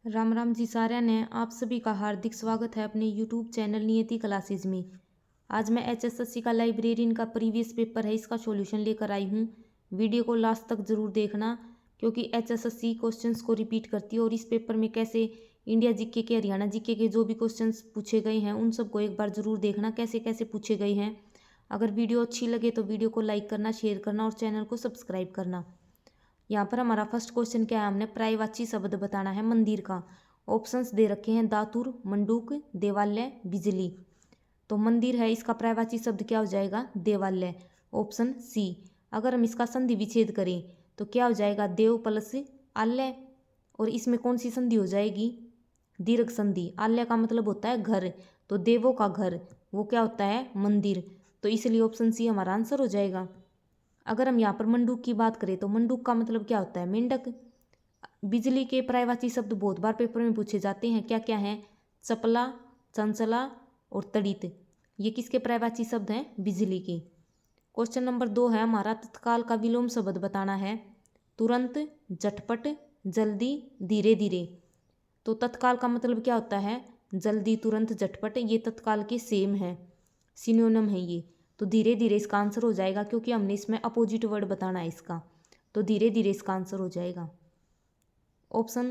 राम राम जी साਰਿਆਂ ने आप सभी का हार्दिक स्वागत है अपने यूट्यूब चैनल नियति क्लासेज में। आज मैं एचएसएससी का लाइब्रेरियन का प्रीवियस पेपर है, इसका सॉल्यूशन लेकर आई हूँ। वीडियो को लास्ट तक ज़रूर देखना क्योंकि एचएसएससी क्वेश्चंस को रिपीट करती है और इस पेपर में कैसे इंडिया जीके के, हरियाणा जीके के जो भी क्वेश्चंस पूछे गए हैं उन सबको एक बार ज़रूर देखना कैसे कैसे पूछे गए हैं। अगर वीडियो अच्छी लगे तो वीडियो को लाइक करना, शेयर करना और चैनल को सब्सक्राइब करना। यहाँ पर हमारा फर्स्ट क्वेश्चन क्या है, हमने पर्यायवाची शब्द बताना है मंदिर का। ऑप्शंस दे रखे हैं दातुर, मंडूक, देवालय, बिजली। तो मंदिर है, इसका पर्यायवाची शब्द क्या हो जाएगा? देवालय। Option C. अगर हम इसका संधि विच्छेद करें तो क्या हो जाएगा? देव प्लस आल्य। और इसमें कौन सी संधि हो जाएगी? दीर्घ संधि। आल्य का मतलब होता है घर, तो देवों का घर वो क्या होता है? मंदिर। तो इसलिए ऑप्शन सी हमारा आंसर हो जाएगा। अगर हम यहाँ पर मंडूक की बात करें तो मंडूक का मतलब क्या होता है? मेंढक। बिजली के पर्यायवाची शब्द बहुत बार पेपर में पूछे जाते हैं, क्या क्या हैं? चपला, चंचला और तड़ित। ये किसके पर्यायवाची शब्द हैं? बिजली के। क्वेश्चन नंबर 2 है हमारा, तत्काल का विलोम शब्द बताना है। तुरंत, झटपट, जल्दी, धीरे धीरे। तो तत्काल का मतलब क्या होता है? जल्दी, तुरंत, झटपट, ये तत्काल के सेम है, सिनोनिम है ये। तो धीरे धीरे इसका आंसर हो जाएगा क्योंकि हमने इसमें अपोजिट वर्ड बताना है इसका, तो धीरे धीरे इसका आंसर हो जाएगा। ऑप्शन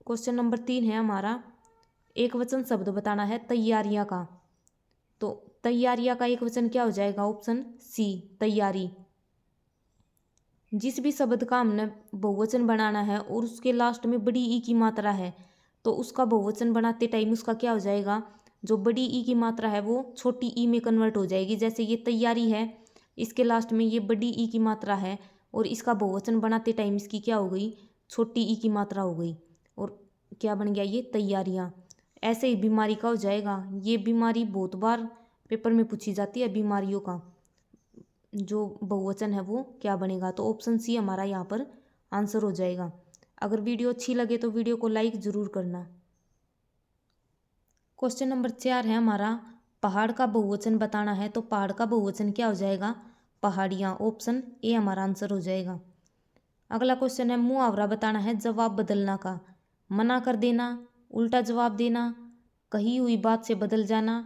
क्वेश्चन नंबर 3 है हमारा, एक वचन शब्द बताना है तैयारियां का। तो तैयारियां का एक वचन क्या हो जाएगा? ऑप्शन सी, तैयारी। जिस भी शब्द का हमने बहुवचन बनाना है और उसके लास्ट में बड़ी ई की मात्रा है तो उसका बहुवचन बनाते टाइम उसका क्या हो जाएगा? जो बड़ी ई की मात्रा है वो छोटी ई में कन्वर्ट हो जाएगी। जैसे ये तैयारी है, इसके लास्ट में ये बड़ी ई की मात्रा है और इसका बहुवचन बनाते टाइम इसकी क्या हो गई? छोटी ई की मात्रा हो गई और क्या बन गया? ये तैयारियाँ। ऐसे ही बीमारी का हो जाएगा। ये बीमारी बहुत बार पेपर में पूछी जाती है, बीमारियों का जो बहुवचन है वो क्या बनेगा? तो ऑप्शन सी हमारा यहाँ पर आंसर हो जाएगा। अगर वीडियो अच्छी लगे तो वीडियो को लाइक ज़रूर करना। क्वेश्चन नंबर 4 है हमारा, पहाड़ का बहुवचन बताना है। तो पहाड़ का बहुवचन क्या हो जाएगा? पहाड़ियाँ। ऑप्शन ए हमारा आंसर हो जाएगा। अगला क्वेश्चन है, मुहावरा बताना है जवाब बदलना का। मना कर देना, उल्टा जवाब देना, कही हुई बात से बदल जाना,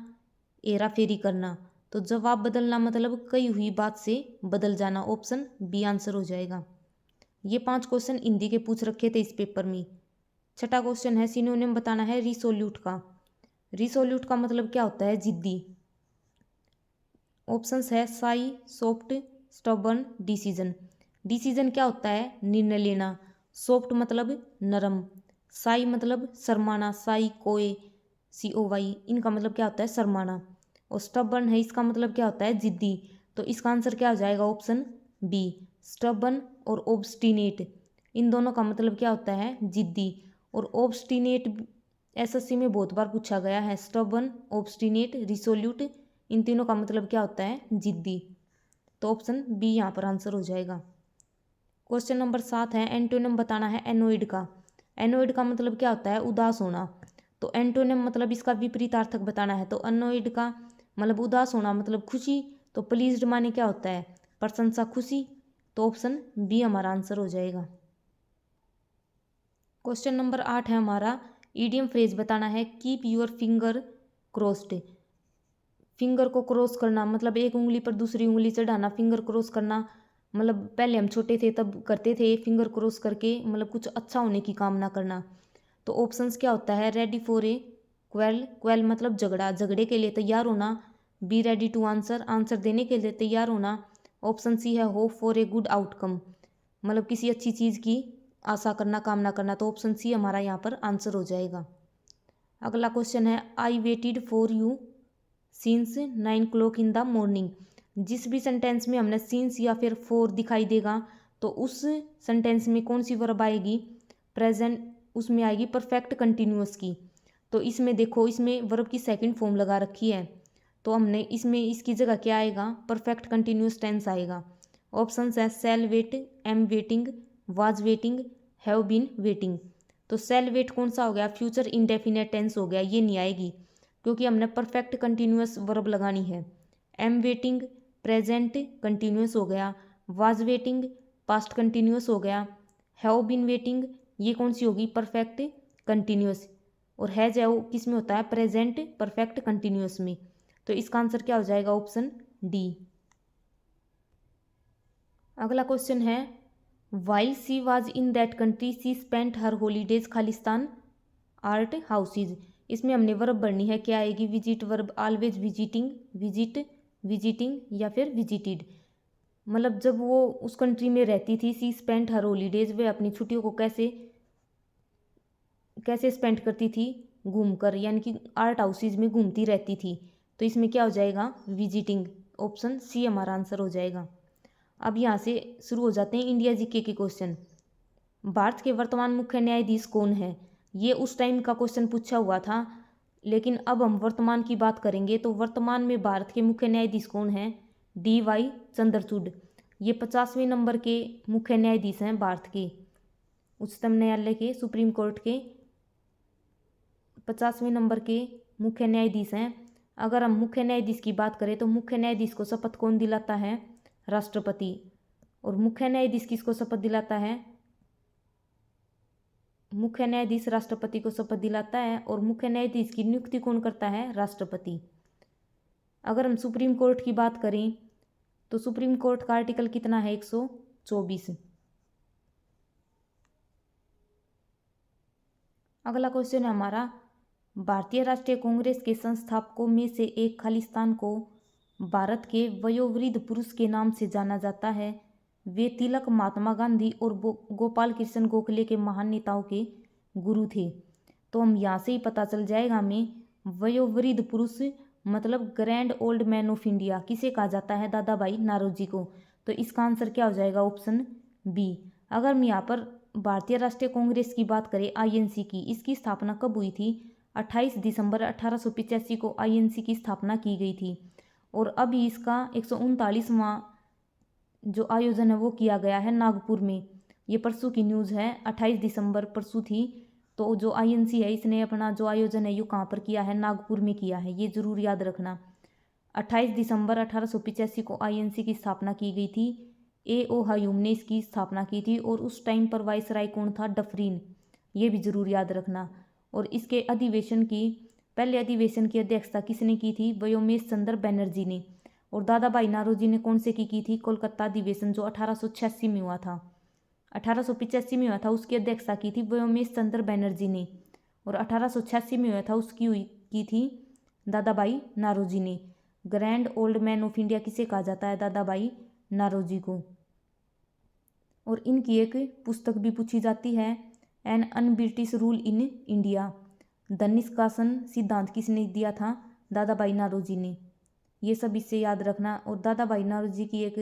हेरा फेरी करना। तो जवाब बदलना मतलब कही हुई बात से बदल जाना। ऑप्शन बी आंसर हो जाएगा। ये 5 क्वेश्चन हिंदी के पूछ रखे थे इस पेपर में। छठा क्वेश्चन है, सिनोनिम बताना है रिसोल्यूट का। रिसोल्यूट का मतलब क्या होता है? जिद्दी। ऑप्शंस है Sai, soft, stubborn, decision. Decision क्या होता है? निर्णय लेना। सॉफ्ट मतलब नरम। साई मतलब शर्माना, साई कोए, COY, इनका मतलब क्या होता है? शर्माना। और स्टबर्न है, इसका मतलब क्या होता है? जिद्दी। तो इसका आंसर क्या हो जाएगा? Option B. स्टबर्न और ओब्स्टिनेट, इन दोनों का मतलब क्या होता है? जिद्दी। और ओब्स्टिनेट SSC में बहुत बार पूछा गया है। स्टबर्न, ओब्स्टिनेट, रिसोल्यूट, इन तीनों का मतलब क्या होता है? जिद्दी। तो ऑप्शन बी यहाँ पर आंसर हो जाएगा। क्वेश्चन नंबर 7 है, एंटोनिम बताना है एनोइड का। एनोइड का मतलब क्या होता है? उदास होना। तो एंटोनिम मतलब इसका विपरीतार्थक बताना है। तो एनोइड का मतलब उदास होना मतलब खुशी। तो प्लीज्ड माने क्या होता है? प्रशंसा, खुशी। तो ऑप्शन बी हमारा आंसर हो जाएगा। क्वेश्चन नंबर 8 है हमारा, ईडियम फ्रेज बताना है keep your finger crossed. Finger को क्रॉस करना मतलब एक उंगली पर दूसरी उंगली चढ़ाना। फिंगर क्रॉस करना मतलब पहले हम छोटे थे तब करते थे, फिंगर क्रॉस करके मतलब कुछ अच्छा होने की कामना करना। तो ऑप्शंस क्या होता है? Ready for a quarrel, quarrel मतलब झगड़ा, झगड़े के लिए तैयार होना। B ready to answer, answer देने के लिए तैयार होना। ऑप्शन सी है hope for a good outcome, मतलब किसी अच्छी चीज़ की आशा करना, कामना करना। तो ऑप्शन सी हमारा यहाँ पर आंसर हो जाएगा। अगला क्वेश्चन है, I waited for you since 9 o'clock in the morning. जिस भी सेंटेंस में हमने सिंस या फिर फोर दिखाई देगा तो उस सेंटेंस में कौन सी वर्ब आएगी? प्रेजेंट, उसमें आएगी परफेक्ट कंटिन्यूअस की। तो इसमें देखो, इसमें वर्ब की सेकंड फॉर्म लगा रखी है तो हमने इसमें इसकी जगह क्या आएगा? परफेक्ट कंटिन्यूअस टेंस आएगा। ऑप्शंस है shall wait, am waiting, was waiting, have been waiting. तो सेल वेट कौन सा हो गया? फ्यूचर इंडेफिनेट टेंस हो गया, ये नहीं आएगी क्योंकि हमने परफेक्ट कंटिन्यूअस वर्ब लगानी है। एम वेटिंग प्रेजेंट कंटिन्यूअस हो गया, वाज वेटिंग पास्ट कंटिन्यूअस हो गया, हैव बीन वेटिंग ये कौन सी होगी? परफेक्ट कंटिन्यूस, और हैज है वो किस में होता है, प्रेजेंट परफेक्ट कंटिन्यूस में। तो इसका आंसर क्या हो जाएगा, ऑप्शन डी। अगला क्वेश्चन है, while she was in that country she spent her holidays Khalistan art houses. इसमें हमने वर्ब भरनी है, क्या आएगी, visit verb, always visiting, visit, visiting या फिर विजिटेड। मतलब जब वो उस कंट्री में रहती थी, सी स्पेंट हर हॉलीडेज, वे अपनी छुट्टियों को कैसे कैसे स्पेंड करती थी, घूमकर, यानी कि आर्ट हाउसेज में घूमती रहती थी। तो इसमें क्या हो जाएगा, विजिटिंग, ऑप्शन सी हमारा आंसर हो जाएगा। अब यहाँ से शुरू हो जाते हैं इंडिया जीके के क्वेश्चन। भारत के वर्तमान मुख्य न्यायाधीश कौन है, ये उस टाइम का क्वेश्चन पूछा हुआ था, लेकिन अब हम वर्तमान की बात करेंगे। तो वर्तमान में भारत के मुख्य न्यायाधीश कौन है, DY चंद्रचूड़। ये 50वें नंबर के मुख्य न्यायाधीश हैं भारत के, उच्चतम न्यायालय के, सुप्रीम कोर्ट के 50वें नंबर के मुख्य न्यायाधीश हैं। अगर हम मुख्य न्यायाधीश की बात करें तो मुख्य न्यायाधीश को शपथ कौन दिलाता है, राष्ट्रपति। और मुख्य न्यायाधीश किसको शपथ दिलाता है, मुख्य न्यायाधीश राष्ट्रपति को शपथ दिलाता है। और मुख्य न्यायाधीश की नियुक्ति कौन करता है, राष्ट्रपति। अगर हम सुप्रीम कोर्ट की बात करें तो सुप्रीम कोर्ट का आर्टिकल कितना है, 124। अगला क्वेश्चन है हमारा, भारतीय राष्ट्रीय कांग्रेस के संस्थापकों में से एक खालिस्तान को भारत के वयोवृद्ध पुरुष के नाम से जाना जाता है। वे तिलक, महात्मा गांधी और गोपाल कृष्ण गोखले के महान नेताओं के गुरु थे। तो हम यहाँ से ही पता चल जाएगा हमें, वयोवृद्ध पुरुष मतलब grand old man of India किसे कहा जाता है, दादा भाई नारोजी को। तो इसका आंसर क्या हो जाएगा, ऑप्शन बी। अगर हम यहाँ पर भारतीय राष्ट्रीय कांग्रेस की बात करें, INC की, इसकी स्थापना कब हुई थी, 28 दिसंबर 1885 को INC की स्थापना की गई थी। और अभी इसका 139वां जो आयोजन है वो किया गया है नागपुर में। ये परसों की न्यूज़ है, 28 दिसंबर परसों थी। तो जो INC है इसने अपना जो आयोजन है ये कहाँ पर किया है, नागपुर में किया है, ये जरूर याद रखना। 28 दिसंबर 1885 को INC की स्थापना की गई थी। A.O. ह्यूम ने इसकी स्थापना की थी और उस टाइम पर वाइसराय कौन था, डफरीन, ये भी जरूर याद रखना। और इसके अधिवेशन की पहले अधिवेशन की अध्यक्षता किसने की थी, व्योमेश चंद्र बनर्जी ने। और दादा भाई नारोजी ने कौन से की थी, कोलकाता अधिवेशन जो 1886 में हुआ था, 1885 में हुआ था, उसकी अध्यक्षता की थी व्योमेश चंद्र बनर्जी ने। और 1886 में हुआ था उसकी की थी दादा भाई नारोजी ने। Grand old man of India किसे कहा जाता है, दादा भाई नारोजी को। और इनकी एक पुस्तक भी पूछी जाती है, an un British rule in India. The निष्कासन सिद्धांत किसने दिया था, दादा भाई नारोजी ने। ये सब इससे याद रखना। और दादा भाई नारोजी की एक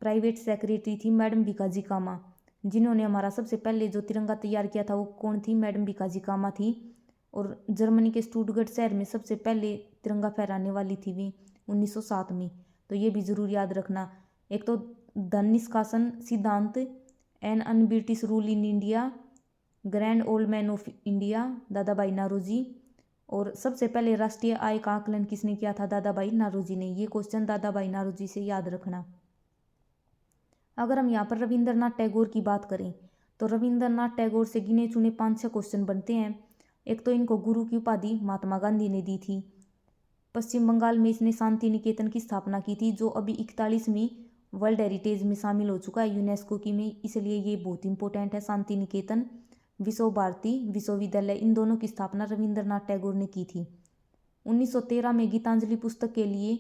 प्राइवेट सेक्रेटरी थी मैडम भिकाजी कामा, जिन्होंने हमारा सबसे पहले जो तिरंगा तैयार किया था वो कौन थी, मैडम भिकाजी कामा थी। और जर्मनी के स्टुटगर्ट शहर में सबसे पहले तिरंगा फहराने वाली थी वे 1907 में। तो ये भी ज़रूर याद रखना। एक तो द निष्कासन सिद्धांत, an un British rule in India, grand old man of India Dadabhai Naoroji, और सबसे पहले राष्ट्रीय आय का आकलन किसने किया था, दादा भाई नारोजी ने। ये क्वेश्चन दादा भाई नारोजी से याद रखना। अगर हम यहाँ पर रविंद्रनाथ टैगोर की बात करें तो रविंद्रनाथ टैगोर से गिने चुने 5-6 क्वेश्चन बनते हैं। एक तो इनको गुरु की उपाधि महात्मा गांधी ने दी थी। पश्चिम बंगाल में इसने शांति निकेतन की स्थापना की थी, जो अभी 41वीं वर्ल्ड हेरिटेज में शामिल हो चुका है यूनेस्को की में, इसलिए ये बहुत इंपॉर्टेंट है। शांति निकेतन, विश्व भारती विश्वविद्यालय, इन दोनों की स्थापना रविंद्रनाथ टैगोर ने की थी। 1913 में गीतांजलि पुस्तक के लिए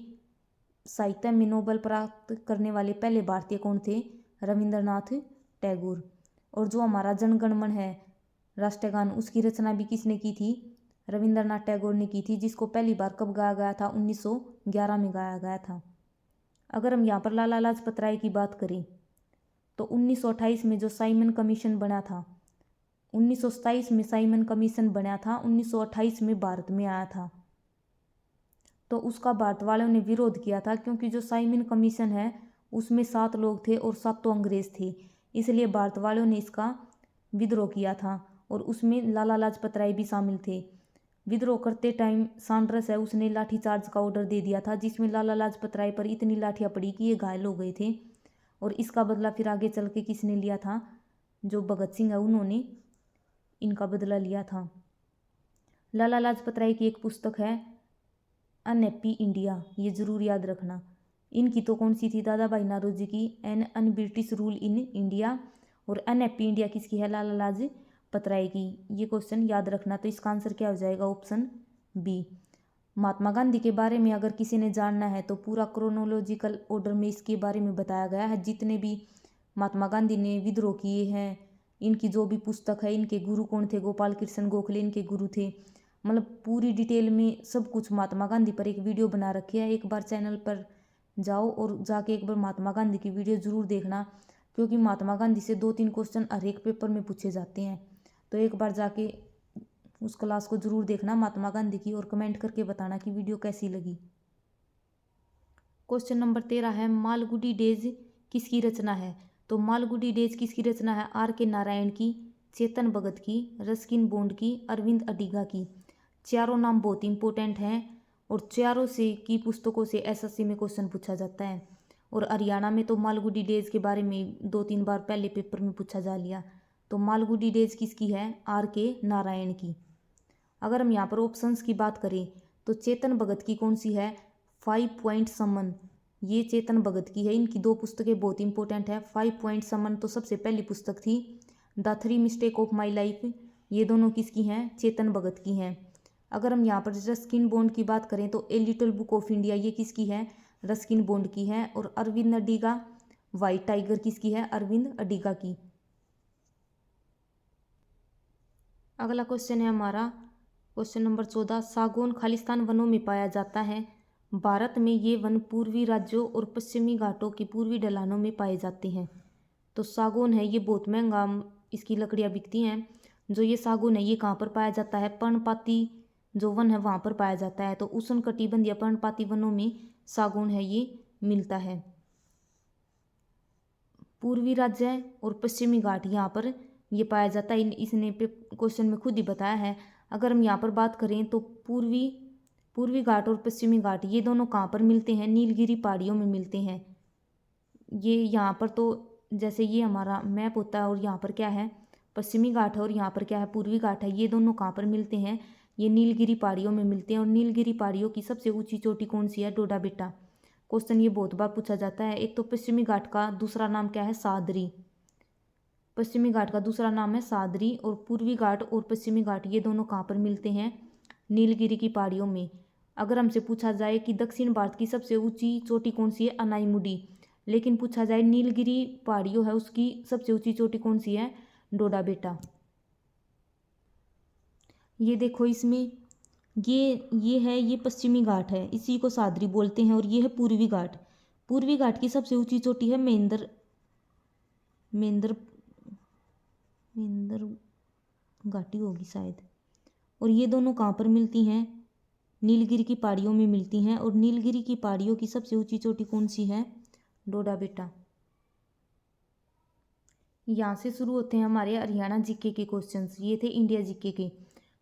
साहित्य में नोबेल प्राप्त करने वाले पहले भारतीय कौन थे, रविंद्रनाथ टैगोर। और जो हमारा जनगण मन है राष्ट्रगान, उसकी रचना भी किसने की थी, रविंद्रनाथ टैगोर ने की थी, जिसको पहली बार कब गाया गया था, 1911 में गाया गया था। अगर हम यहाँ पर लाला लाजपत राय की बात करें तो 1928 में जो साइमन कमीशन बना था, 1927 में साइमन कमीशन बना था, 1928 में भारत में आया था। तो उसका भारत वालों ने विरोध किया था, क्योंकि जो साइमन कमीशन है उसमें 7 लोग थे और 7 तो अंग्रेज थे, इसलिए भारत वालों ने इसका विद्रोह किया था। और उसमें लाला लाजपत राय भी शामिल थे। विद्रोह करते टाइम सांड्रस है उसने लाठीचार्ज का ऑर्डर दे दिया था, जिसमें लाला लाजपत राय पर इतनी लाठियाँ पड़ी कि ये घायल हो गए थे। और इसका बदला फिर आगे चल के किसने लिया था, जो भगत सिंह है उन्होंने इनका बदला लिया था। लाला लाजपत राय की एक पुस्तक है अनहैप्पी इंडिया, ये ज़रूर याद रखना। इनकी तो कौन सी थी, दादा भाई नौरोजी की an un British rule in India, और अनहैप्पी इंडिया किसकी है, लाला लाजपत राय की। ये क्वेश्चन याद रखना। तो इसका आंसर क्या हो जाएगा, ऑप्शन बी। महात्मा गांधी के बारे में अगर किसी ने जानना है तो पूरा क्रोनोलॉजिकल ऑर्डर में इसके बारे में बताया गया है। जितने भी महात्मा गांधी ने विद्रोह किए हैं, इनकी जो भी पुस्तक है, इनके गुरु कौन थे, गोपाल कृष्ण गोखले इनके गुरु थे। मतलब पूरी डिटेल में सब कुछ महात्मा गांधी पर एक वीडियो बना रखी है। एक बार चैनल पर जाओ और जाके एक बार महात्मा गांधी की वीडियो ज़रूर देखना, क्योंकि महात्मा गांधी से 2-3 क्वेश्चन हर एक पेपर में पूछे जाते हैं। तो एक बार जाके उस क्लास को ज़रूर देखना महात्मा गांधी की, और कमेंट करके बताना कि वीडियो कैसी लगी। क्वेश्चन नंबर 13 है, मालगुडी डेज किसकी रचना है। तो मालगुडी डेज किसकी रचना है, आर के नारायण की, चेतन भगत की, रस्किन बॉन्ड की, अरविंद अडिगा की। चारों नाम बहुत इंपॉर्टेंट हैं और चारों से की पुस्तकों से एसएससी में क्वेश्चन पूछा जाता है। और हरियाणा में तो मालगुडी डेज के बारे में 2-3 बार पहले पेपर में पूछा जा लिया। तो मालगुडी डेज किसकी है, आर के नारायण की। अगर हम यहाँ पर ऑप्शंस की बात करें तो चेतन भगत की कौन सी है, 5 पॉइंट समन, ये चेतन भगत की है। इनकी 2 पुस्तकें बहुत इंपॉर्टेंट है। 5 पॉइंट समन तो सबसे पहली पुस्तक थी, the 3 mistake of my life, ये दोनों किसकी हैं, चेतन भगत की हैं। अगर हम यहाँ पर रस्किन बॉन्ड की बात करें तो a little book of India, ये किसकी है, रस्किन बॉन्ड की है। और अरविंद अडिगा वाइट टाइगर किसकी है, अरविंद अडिगा की। अगला क्वेश्चन है हमारा क्वेश्चन नंबर 14, सागौन खालिस्तान वनों में पाया जाता है। भारत में ये वन पूर्वी राज्यों और पश्चिमी घाटों की पूर्वी ढलानों में पाए जाते हैं। तो सागौन है, ये बहुत महंगा इसकी लकड़ियाँ बिकती हैं। जो ये सागौन है ये कहाँ पर पाया जाता है, पर्णपाती जो वन है वहाँ पर पाया जाता है। तो उष्णकटिबंधीय पर्णपाती वनों में सागौन है ये मिलता है। पूर्वी राज्य और पश्चिमी घाट यहाँ पर ये पाया जाता है। इसने क्वेश्चन में खुद ही बताया है। अगर हम यहाँ पर बात करें तो पूर्वी घाट और पश्चिमी घाट ये दोनों कहाँ पर मिलते हैं, नीलगिरी पहाड़ियों में मिलते हैं। ये यहाँ पर तो जैसे ये हमारा मैप होता है और यहाँ पर क्या है, पश्चिमी घाट है और यहाँ पर क्या है, पूर्वी घाट है। ये दोनों कहाँ पर मिलते हैं, ये नीलगिरी पहाड़ियों में मिलते हैं। और नीलगिरी पहाड़ियों की सबसे ऊंची चोटी कौन सी है, डोडा बेटा। क्वेश्चन ये बहुत बार पूछा जाता है। एक तो पश्चिमी घाट का दूसरा नाम क्या है, सादरी। पश्चिमी घाट का दूसरा नाम है सादरी। और पूर्वी घाट और पश्चिमी घाट ये दोनों कहाँ पर मिलते हैं, नीलगिरी की पहाड़ियों में। अगर हमसे पूछा जाए कि दक्षिण भारत की सबसे ऊंची चोटी कौन सी है, अनाईमुडी। लेकिन पूछा जाए नीलगिरी पहाड़ियों है उसकी सबसे ऊंची चोटी कौन सी है, डोडा बेटा। ये देखो इसमें ये है, ये पश्चिमी घाट है, इसी को सादरी बोलते हैं। और ये है पूर्वी घाट। पूर्वी घाट की सबसे ऊंची चोटी है महेंद्र घाटी होगी शायद। और ये दोनों कहाँ पर मिलती हैं, नीलगिरी की पहाड़ियों में मिलती हैं। और नीलगिरी की पहाड़ियों की सबसे ऊंची चोटी कौन सी है, डोडा बेटा। यहाँ से शुरू होते हैं हमारे हरियाणा जीके के क्वेश्चंस। ये थे इंडिया जीके के।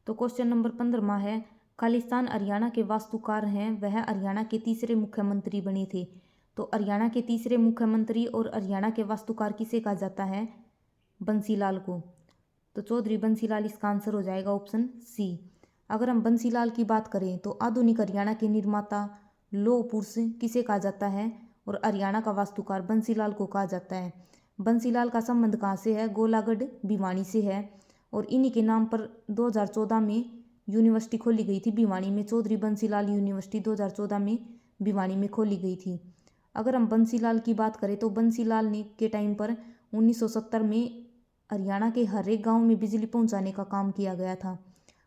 तो क्वेश्चन नंबर 15 है, खालिस्तान हरियाणा के वास्तुकार हैं, वह हरियाणा के तीसरे मुख्यमंत्री बने थे। तो हरियाणा के तीसरे मुख्यमंत्री और हरियाणा के वास्तुकार किसे कहा जाता है, बंसीलाल को। तो चौधरी बंसीलाल इसका आंसर हो जाएगा ऑप्शन सी। अगर हम बंसीलाल की बात करें तो आधुनिक हरियाणा के निर्माता लौह पुरुष किसे कहा जाता है, और हरियाणा का वास्तुकार बंसीलाल को कहा जाता है। बंसीलाल का संबंध कहाँ से है, गोलागढ़ भिवानी से है। और इन्हीं के नाम पर 2014 में यूनिवर्सिटी खोली गई थी भिवानी में। चौधरी बंसीलाल यूनिवर्सिटी 2014 में भिवानी में खोली गई थी। अगर हम बंसीलाल की बात करें तो बंसीलाल ने के टाइम पर 1970 में हरियाणा के हर एक गाँव में बिजली पहुँचाने का काम किया गया था।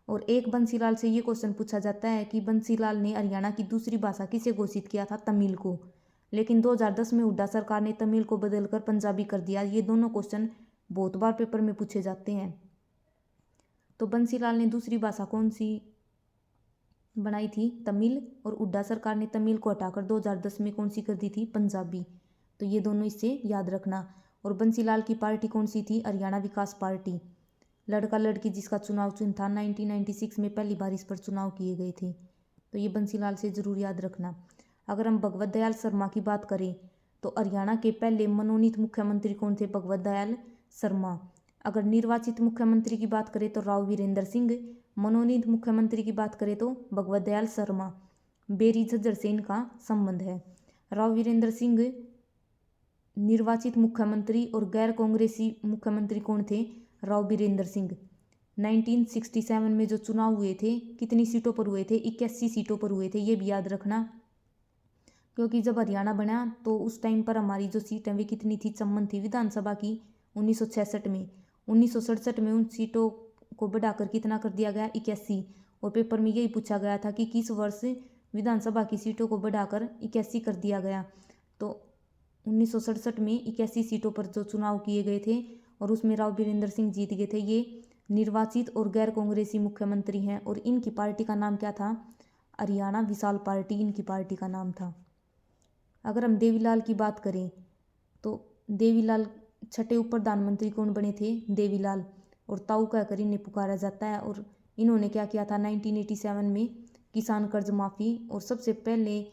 और एक बंसीलाल से ये क्वेश्चन पूछा जाता है कि बंसीलाल ने हरियाणा की दूसरी भाषा किसे घोषित किया था, तमिल को। लेकिन 2010 में हुड्डा सरकार ने तमिल को बदलकर पंजाबी कर दिया। ये दोनों क्वेश्चन बहुत बार पेपर में पूछे जाते हैं। तो बंसीलाल ने दूसरी भाषा कौन सी बनाई थी, तमिल। और हुड्डा सरकार ने तमिल को हटाकर 2010 में कौन सी कर दी थी, पंजाबी। तो ये दोनों इससे याद रखना। और बंसीलाल की पार्टी कौन सी थी, हरियाणा विकास पार्टी। लड़का लड़की जिसका चुनाव चिन्ह था, 1996 में पहली बार इस पर चुनाव किए गए थे। तो ये बंसीलाल से ज़रूर याद रखना। अगर हम भगवत दयाल शर्मा की बात करें तो हरियाणा के पहले मनोनीत मुख्यमंत्री कौन थे, भगवत दयाल शर्मा। अगर निर्वाचित मुख्यमंत्री की बात करें तो राव वीरेंद्र सिंह, मनोनीत मुख्यमंत्री की बात करें तो भगवत दयाल शर्मा। बेरी झज्जर से इनका संबंध है। राव वीरेंद्र सिंह निर्वाचित मुख्यमंत्री और गैर कांग्रेसी मुख्यमंत्री कौन थे? राव वीरेंद्र सिंह। 1967 में जो चुनाव हुए थे कितनी सीटों पर हुए थे? 81 सीटों पर हुए थे। ये भी याद रखना, क्योंकि जब हरियाणा बना तो उस टाइम पर हमारी जो सीट है वे कितनी थी? 54 थी विधानसभा की 1966 में। 1967 में उन सीटों को बढ़ाकर कितना कर दिया गया? 81। और पेपर में यही पूछा गया था कि किस वर्ष विधानसभा की सीटों को बढ़ाकर 81 कर दिया गया। तो 1967 में 81 सीटों पर जो चुनाव किए गए थे और उसमें राव वीरेंद्र सिंह जीत गए थे। ये निर्वाचित और गैर कांग्रेसी मुख्यमंत्री हैं और इनकी पार्टी का नाम क्या था? हरियाणा विशाल पार्टी इनकी पार्टी का नाम था। अगर हम देवीलाल की बात करें तो देवीलाल छठे उप प्रधानमंत्री कौन बने थे? देवीलाल। और ताऊ कहकर इन्हें पुकारा जाता है। और इन्होंने क्या किया था? 1987 में किसान कर्ज माफ़ी। और सबसे पहले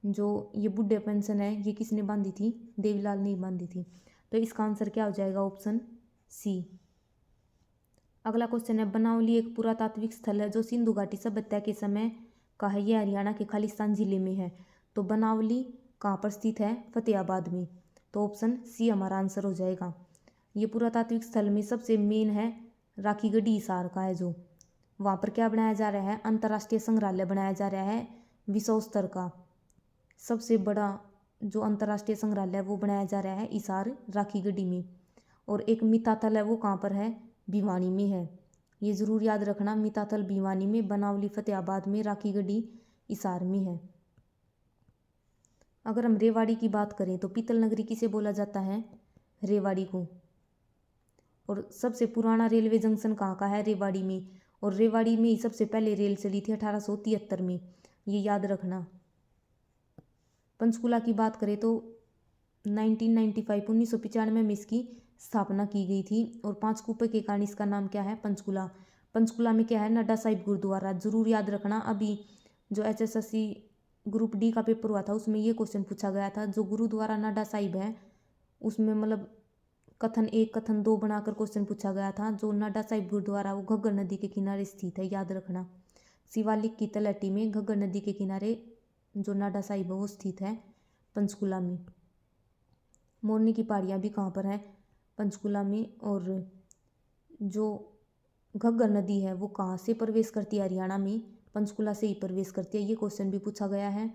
जो ये बुढ़े पेंशन है ये किसने बांधी थी? देवीलाल ने बांधी थी। तो इसका आंसर क्या हो जाएगा? Option C. अगला क्वेश्चन है, बनावली एक पुरातात्विक स्थल है जो सिंधु घाटी सभ्यता के समय का है। यह हरियाणा के खालिस्तान जिले में है। तो बनावली कहाँ पर स्थित है? फतेहाबाद में। तो ऑप्शन सी हमारा आंसर हो जाएगा। ये पुरातात्विक स्थल में सबसे मेन है राखीगढ़ी हिसार का है। जो वहाँ पर क्या बनाया जा रहा है? अंतर्राष्ट्रीय संग्रहालय बनाया जा रहा है विश्व स्तर का। सबसे बड़ा जो अंतर्राष्ट्रीय संग्रहालय है वो बनाया जा रहा है हिसार राखीगढ़ी में। और एक मिताथल है वो कहाँ पर है? भिवानी में है। ये ज़रूर याद रखना, मिताथल भिवानी में, बनावली फतेहाबाद में, राखीगढ़ी हिसार में है। अगर हम रेवाड़ी की बात करें तो पीतल नगरी किसे बोला जाता है? रेवाड़ी को। और सबसे पुराना रेलवे जंक्शन कहाँ का है? रेवाड़ी में। और रेवाड़ी में ही सबसे पहले रेल चली थी 1873 में। ये याद रखना। पंचकुला की बात करें तो 1995 में इसकी स्थापना की गई थी। और 5 कूपे के कारण इसका नाम क्या है? पंचकुला। पंचकुला में क्या है? नड्डा साहिब गुरुद्वारा। जरूर याद रखना। अभी जो HSSC ग्रुप डी का पेपर हुआ था उसमें ये क्वेश्चन पूछा गया था। जो गुरुद्वारा नड्डा साहिब है उसमें मतलब कथन 1 कथन 2 बनाकर क्वेश्चन पूछा गया था। जो नड्डा साहिब गुरुद्वारा वो घग्गर नदी के किनारे स्थित है, याद रखना। शिवालिक की तलहटी में घग्गर नदी के किनारे जो नड्डा साहिब है वो स्थित है पंचकुला में। मोरनी की पहाड़ियाँ भी कहाँ पर है? पंचकुला में। और जो घग्गर नदी है वो कहाँ से प्रवेश करती है? हरियाणा में पंचकुला से ही प्रवेश करती है। ये क्वेश्चन भी पूछा गया है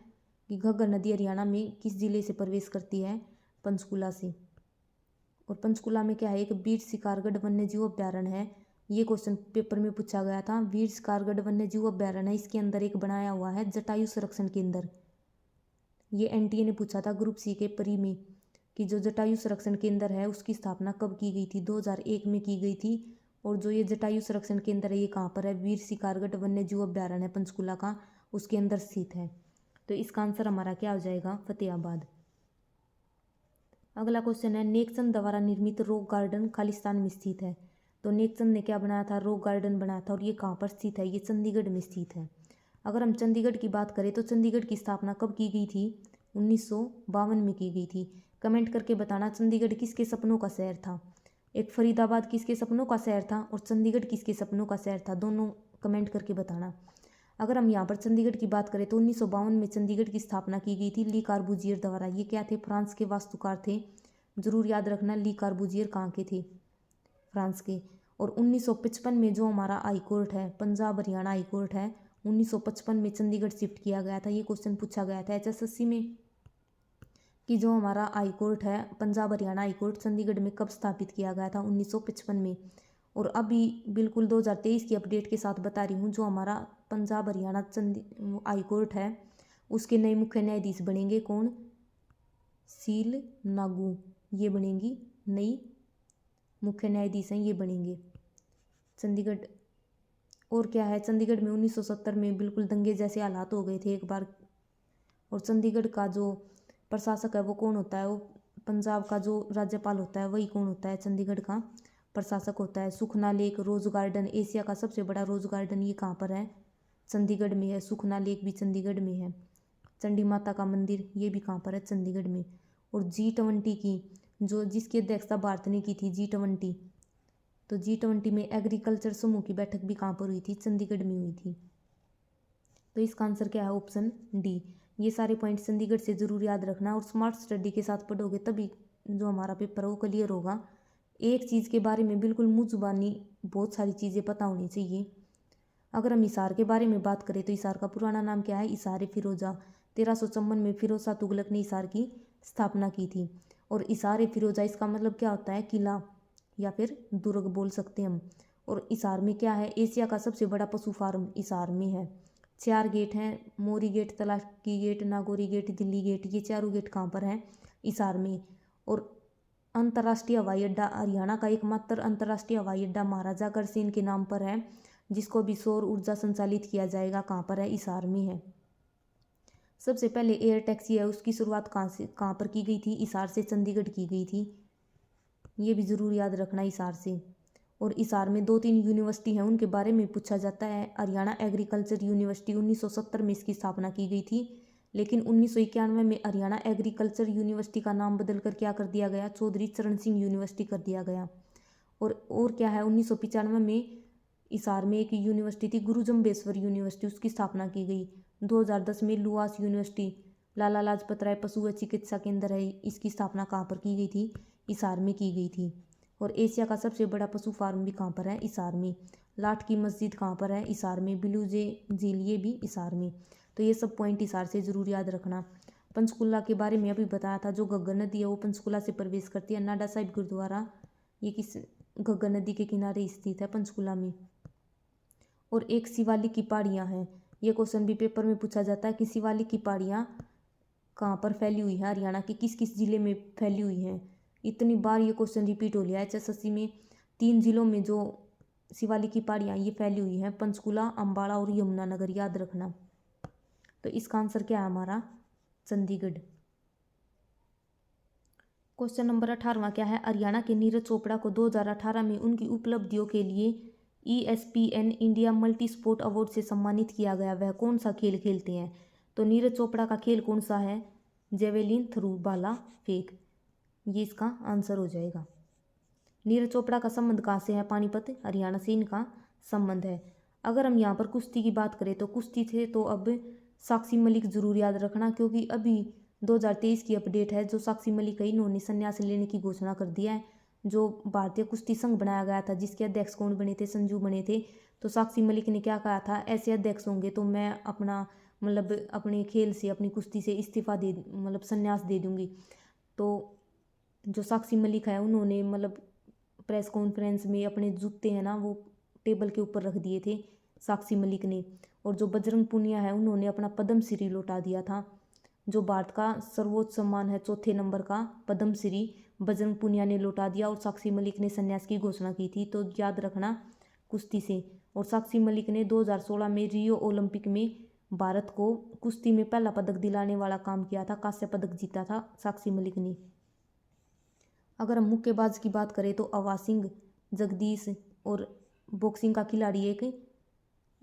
कि घग्गर नदी हरियाणा में किस जिले से प्रवेश करती है? पंचकुला से। और पंचकुला में क्या है? एक वीर शिकारगढ़ वन्यजीव अभ्यारण्य है। ये क्वेश्चन पेपर में पूछा गया था। वीर शिकारगढ़ वन्यजीव अभ्यारण्य है, इसके अंदर एक बनाया हुआ है जटायु संरक्षण केंद्र। ये NTA ने पूछा था ग्रुप सी के प्री में कि जो जटायु संरक्षण केंद्र है उसकी स्थापना कब की गई थी? 2001 में की गई थी। और जो ये जटायु संरक्षण केंद्र है ये कहाँ पर है? वीर शिकारगढ़ वन्यजीव अभ्यारण्य है पंचकुला का, उसके अंदर स्थित है। तो इसका आंसर हमारा क्या हो जाएगा? फतेहाबाद। अगला क्वेश्चन है, नेकचंद द्वारा निर्मित रॉक गार्डन खालिस्तान में स्थित है। तो नेकचंद ने क्या बनाया था? रॉक गार्डन बनाया था। और ये कहाँ पर स्थित है? ये चंडीगढ़ में स्थित है। अगर हम चंडीगढ़ की बात करें तो चंडीगढ़ की स्थापना कब की गई थी? 1952 में की गई थी। कमेंट करके बताना चंडीगढ़ किसके सपनों का शहर था? एक फरीदाबाद किसके सपनों का शहर था और चंडीगढ़ किसके सपनों का शहर था? दोनों कमेंट करके बताना। अगर हम यहाँ पर चंडीगढ़ की बात करें तो 1952 में चंडीगढ़ की स्थापना की गई थी ली कार्बूजियर द्वारा। ये क्या थे? फ्रांस के वास्तुकार थे। जरूर याद रखना, ली कार्बूजियर कहाँ के थे? फ्रांस के। और 1955 में जो हमारा हाई कोर्ट है, पंजाब हरियाणा हाई कोर्ट है, 1955 में चंडीगढ़ शिफ्ट किया गया था। ये क्वेश्चन पूछा गया था HSSC में कि जो हमारा हाई कोर्ट है पंजाब हरियाणा हाई कोर्ट चंडीगढ़ में कब स्थापित किया गया था? 1955 में। और अभी बिल्कुल 2023 की अपडेट के साथ बता रही हूँ, जो हमारा पंजाब हरियाणा हाई कोर्ट है उसके नए मुख्य न्यायाधीश बनेंगे कौन? सील नागू। ये बनेंगी नई मुख्य न्यायाधीश हैं, ये बनेंगे चंडीगढ़। और क्या है? चंडीगढ़ में 1970 में बिल्कुल दंगे जैसे हालात हो गए थे एक बार। और चंडीगढ़ का जो प्रशासक है वो कौन होता है? वो पंजाब का जो राज्यपाल होता है वही कौन होता है? चंडीगढ़ का प्रशासक होता है। सुखना लेक रोज गार्डन, एशिया का सबसे बड़ा रोज गार्डन, ये कहाँ पर है? चंडीगढ़ में है। सुखना लेक भी चंडीगढ़ में है। चंडी माता का मंदिर ये भी कहाँ पर है? चंडीगढ़ में। और G20 की जो जिसकी अध्यक्षता भारत ने की थी G20, तो G20 में एग्रीकल्चर समूह की बैठक भी कहाँ पर हुई थी? चंडीगढ़ में हुई थी। तो इसका आंसर क्या है? Option D. ये सारे पॉइंट चंडीगढ़ से जरूर याद रखना और स्मार्ट स्टडी के साथ पढ़ोगे तभी जो हमारा पेपर है वो क्लियर होगा। एक चीज़ के बारे में बिल्कुल मुँह जुबानी बहुत सारी चीज़ें पता होनी चाहिए। अगर हम हिसार के बारे में बात करें तो हिसार का पुराना नाम क्या है? हिसार फिरोजा। 1354 में फिरोज शाह तुगलक ने हिसार की स्थापना की थी। और हिसार फिरोजा इसका मतलब क्या होता है? किला या फिर दुर्ग बोल सकते हैं हम। और हिसार में क्या है? एशिया का सबसे बड़ा पशु फार्म हिसार में है। 4 गेट हैं, Mori gate, Talaki gate, Nagauri gate, Delhi gate. ये चारों गेट कहाँ पर हैं? हिसार में। और अंतर्राष्ट्रीय हवाई अड्डा हरियाणा का एकमात्र अंतर्राष्ट्रीय हवाई अड्डा महाराजा अग्रसेन के नाम पर है, जिसको भी सौर ऊर्जा संचालित किया जाएगा। कहाँ पर है? हिसार में है। सबसे पहले एयर टैक्सी है उसकी शुरुआत कहाँ पर की गई थी? हिसार से चंडीगढ़ की गई थी। ये भी ज़रूर याद रखना हिसार से। और हिसार में 2-3 यूनिवर्सिटी हैं उनके बारे में पूछा जाता है। हरियाणा एग्रीकल्चर यूनिवर्सिटी 1970 में इसकी स्थापना की गई थी, लेकिन 1991 में हरियाणा एग्रीकल्चर यूनिवर्सिटी का नाम बदलकर क्या कर दिया गया? चौधरी चरण सिंह यूनिवर्सिटी कर दिया गया। और क्या है? 1995 में हिसार में एक यूनिवर्सिटी थी, गुरु जम्बेश्वर यूनिवर्सिटी, उसकी स्थापना की गई। 2010 में लुआस यूनिवर्सिटी, लाला लाजपत राय पशु व चिकित्सा केंद्र है, इसकी स्थापना कहाँ पर की गई थी? हिसार में की गई थी। और एशिया का सबसे बड़ा पशु फार्म भी कहाँ पर है? हिसार में। लाठ की मस्जिद कहाँ पर है? हिसार में। ब्लू जे झील ये भी हिसार में। तो ये सब पॉइंट हिसार से ज़रूर याद रखना। पंचकुला के बारे में अभी बताया था, जो घग्गर नदी है वो पंचकुला से प्रवेश करती है। नाडा साहिब गुरुद्वारा ये किस घग्गर नदी के किनारे स्थित है? पंचकुला में। और एक शिवालिक की पहाड़ियाँ हैं, ये क्वेश्चन भी पेपर में पूछा जाता है कि शिवालिक की पहाड़ियाँ कहाँ पर फैली हुई है? हरियाणा के किस किस जिले में फैली हुई हैं? इतनी बार ये क्वेश्चन रिपीट हो लिया है HSSC में। 3 जिलों में जो शिवालिक की पहाड़ियाँ ये फैली हुई हैं, पंचकुला, अम्बाला और यमुनानगर, याद रखना। तो इसका आंसर क्या है हमारा? चंडीगढ़। क्वेश्चन नंबर 18वां क्या है? हरियाणा के नीरज चोपड़ा को 2018 में उनकी उपलब्धियों के लिए ESPN India multi sport award से सम्मानित किया गया। वह कौन सा खेल खेलते हैं? तो नीरज चोपड़ा का खेल कौन सा है? जेवेलिन थ्रू, भाला फेंक, ये इसका आंसर हो जाएगा। नीरज चोपड़ा का संबंध कहाँ से है? पानीपत, हरियाणा से इनका संबंध है। अगर हम यहाँ पर कुश्ती की बात करें तो कुश्ती थे तो अब साक्षी मलिक जरूर याद रखना, क्योंकि अभी 2023 की अपडेट है। जो साक्षी मलिक है इन्होंने संन्यास लेने की घोषणा कर दिया है। जो भारतीय कुश्ती संघ बनाया गया था जिसके अध्यक्ष कौन बने थे? संजू बने थे। तो साक्षी मलिक ने क्या कहा था? ऐसे अध्यक्ष होंगे तो मैं अपना मतलब अपने खेल से, अपनी कुश्ती से इस्तीफा दे मतलब संन्यास दे दूंगी। तो जो साक्षी मलिक है उन्होंने मतलब प्रेस कॉन्फ्रेंस में अपने जूते हैं ना वो टेबल के ऊपर रख दिए थे साक्षी मलिक ने। और जो बजरंग पुनिया है उन्होंने अपना पद्मश्री लौटा दिया था। जो भारत का सर्वोच्च सम्मान है 4थे नंबर का पद्मश्री, बजरंग पुनिया ने लौटा दिया और साक्षी मलिक ने संन्यास की घोषणा की थी। तो याद रखना कुश्ती से। और साक्षी मलिक ने 2016 में रियो ओलंपिक में भारत को कुश्ती में पहला पदक दिलाने वाला काम किया था। कांस्य पदक जीता था साक्षी मलिक ने। अगर हम मुक्केबाज की बात करें तो अवा सिंह, जगदीश और बॉक्सिंग का खिलाड़ी एक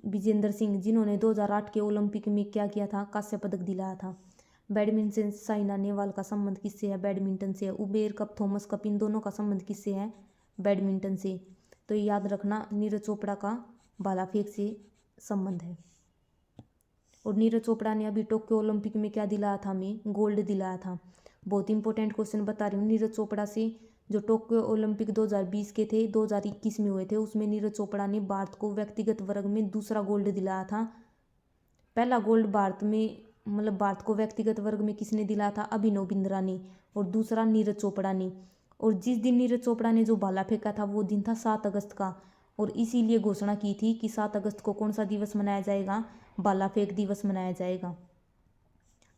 विजेंद्र सिंह, जिन्होंने 2008 के ओलंपिक में क्या किया था? कांस्य पदक दिलाया था। बैडमिंटन से साइना नेहवाल का संबंध किससे है? बैडमिंटन से। उबेर कप, थॉमस कप, इन दोनों का संबंध किससे है? बैडमिंटन से। तो ये याद रखना, नीरज चोपड़ा का भाला फेंक से संबंध है। और नीरज चोपड़ा ने अभी टोक्यो ओलंपिक में क्या दिलाया था? हमें गोल्ड दिलाया था। बहुत इंपॉर्टेंट क्वेश्चन बता रही हूँ नीरज चोपड़ा से। जो टोक्यो ओलंपिक 2020 के थे, 2021 में हुए थे, उसमें नीरज चोपड़ा ने भारत को व्यक्तिगत वर्ग में दूसरा गोल्ड दिलाया था। पहला गोल्ड भारत में मतलब भारत को व्यक्तिगत वर्ग में किसने दिलाया था? अभिनव बिंद्रा ने। और दूसरा नीरज चोपड़ा ने। और जिस दिन नीरज चोपड़ा ने जो भाला फेंका था वो दिन था 7 अगस्त का। और इसीलिए घोषणा की थी कि 7 अगस्त को कौन सा दिवस मनाया जाएगा? भाला फेंक दिवस मनाया जाएगा।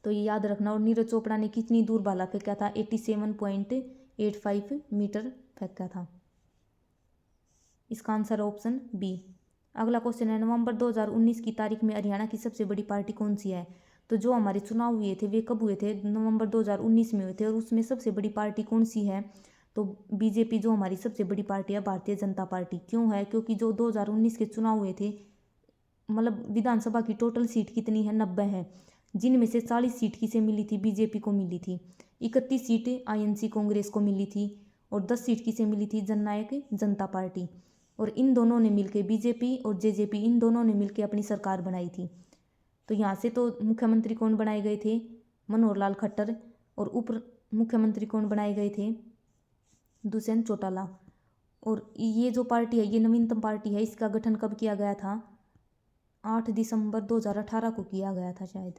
तो ये याद रखना। और नीरज चोपड़ा ने कितनी दूर भाला फेंका था? 87.85 मीटर फेंका था। इसका आंसर ऑप्शन बी। अगला क्वेश्चन है, नवंबर 2019 की तारीख में हरियाणा की सबसे बड़ी पार्टी कौन सी है? तो जो हमारे चुनाव हुए थे वे कब हुए थे? नवंबर 2019 में हुए थे। और उसमें सबसे बड़ी पार्टी कौन सी है? तो बीजेपी जो हमारी सबसे बड़ी पार्टी है, भारतीय जनता पार्टी। क्यों है? क्योंकि जो 2019 के चुनाव हुए थे, मतलब विधानसभा की टोटल सीट कितनी है? 90 है, जिनमें से 40 सीट किसे मिली थी? बीजेपी को मिली थी। 31 सीटें INC कांग्रेस को मिली थी। और 10 सीट किसे मिली थी, जननायक जनता पार्टी। और इन दोनों ने मिलकर, बीजेपी और जेजेपी, इन दोनों ने मिलकर अपनी सरकार बनाई थी। तो यहाँ से तो मुख्यमंत्री कौन बनाए गए थे, मनोहर लाल खट्टर, और उप मुख्यमंत्री कौन बनाए गए थे, दुष्यंत चौटाला। और ये जो पार्टी है, ये नवीनतम पार्टी है, इसका गठन कब किया गया था, 8 दिसंबर 2018 को किया गया था शायद।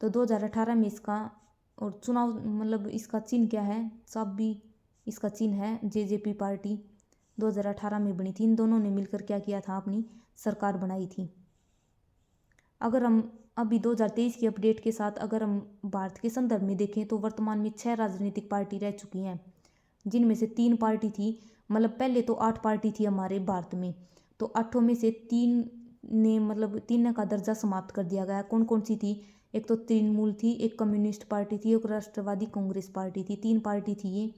तो 2018 में इसका और चुनाव, मतलब इसका चिन्ह क्या है, सब भी इसका चिन्ह है जेजेपी पार्टी, 2018 में बनी थी। इन दोनों ने मिलकर क्या किया था, अपनी सरकार बनाई थी। अगर हम अभी 2023 की अपडेट के साथ अगर हम भारत के संदर्भ में देखें तो वर्तमान में 6 राजनीतिक पार्टी रह चुकी हैं, जिनमें से 3 पार्टी थी, मतलब पहले तो 8 पार्टी थी हमारे भारत में, तो 8 में से 3 ने, मतलब 3 का दर्जा समाप्त कर दिया गया। कौन कौन सी थी, एक तो तृणमूल थी, एक कम्युनिस्ट पार्टी थी, एक राष्ट्रवादी कांग्रेस पार्टी थी, 3 पार्टी थी ये।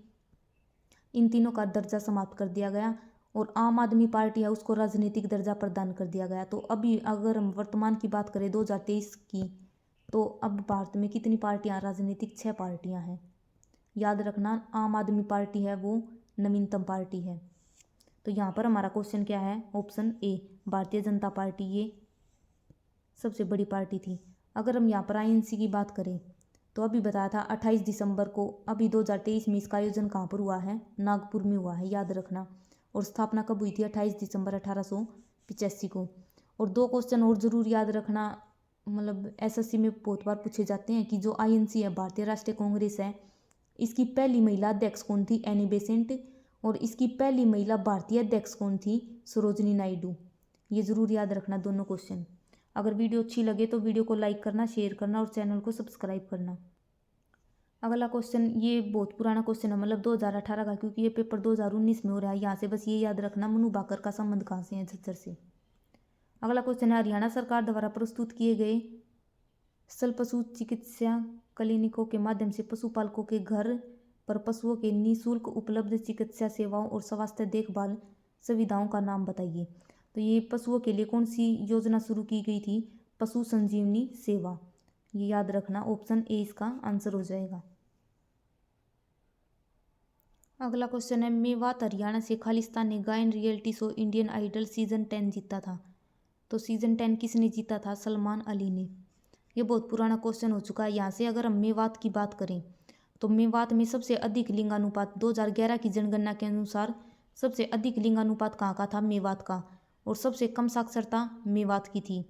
इन तीनों का दर्जा समाप्त कर दिया गया और आम आदमी पार्टी है उसको राजनीतिक दर्जा प्रदान कर दिया गया। तो अभी अगर हम वर्तमान की बात करें 2023 की, तो अब भारत में कितनी पार्टियां राजनीतिक, 6 पार्टियां हैं। याद रखना, आम आदमी पार्टी है वो नवीनतम पार्टी है। तो यहाँ पर हमारा क्वेश्चन क्या है, option A, Bharatiya Janata party ये सबसे बड़ी पार्टी थी। अगर हम यहाँ पर आईएनसी की बात करें तो अभी बताया था 28 दिसंबर को, अभी 2023 में इसका आयोजन कहाँ पर हुआ है, नागपुर में हुआ है, याद रखना। और स्थापना कब हुई थी, 28 दिसंबर 1885 को। और 2 क्वेश्चन और ज़रूर याद रखना, मतलब एसएससी में बहुत बार पूछे जाते हैं कि जो आईएनसी है, भारतीय राष्ट्रीय कांग्रेस है, इसकी पहली महिला अध्यक्ष कौन थी, एनी बेसेंट। और इसकी पहली महिला भारतीय अध्यक्ष कौन थी, सरोजनी नायडू। ये ज़रूर याद रखना दोनों क्वेश्चन। अगर वीडियो अच्छी लगे तो वीडियो को लाइक करना, शेयर करना और चैनल को सब्सक्राइब करना। अगला क्वेश्चन, ये बहुत पुराना क्वेश्चन है, मतलब 2018 का, क्योंकि ये पेपर 2019 में हो रहा है। यहाँ से बस ये याद रखना, मनु भाकर का संबंध कहाँ से है, झज्जर से। अगला क्वेश्चन है, हरियाणा सरकार द्वारा प्रस्तुत किए गए स्थल पशु चिकित्सा क्लिनिकों के माध्यम से पशुपालकों के घर पर पशुओं के निःशुल्क उपलब्ध चिकित्सा सेवाओं और स्वास्थ्य देखभाल सुविधाओं का नाम बताइए। तो ये पशुओं के लिए कौन सी योजना शुरू की गई थी, पशु संजीवनी सेवा। ये याद रखना, ऑप्शन ए इसका आंसर हो जाएगा। अगला क्वेश्चन है, मेवात हरियाणा से खालिस्तान ने गायन reality show Indian Idol season 10 जीता था। तो सीजन 10 किसने जीता था, सलमान अली ने। ये बहुत पुराना क्वेश्चन हो चुका है। यहाँ से अगर हम मेवात की बात करें तो मेवात में सबसे अधिक लिंगानुपात 2011 की जनगणना के अनुसार सबसे अधिक लिंगानुपात कहाँ का था, मेवात का। और सबसे कम साक्षरता मेवात की थी।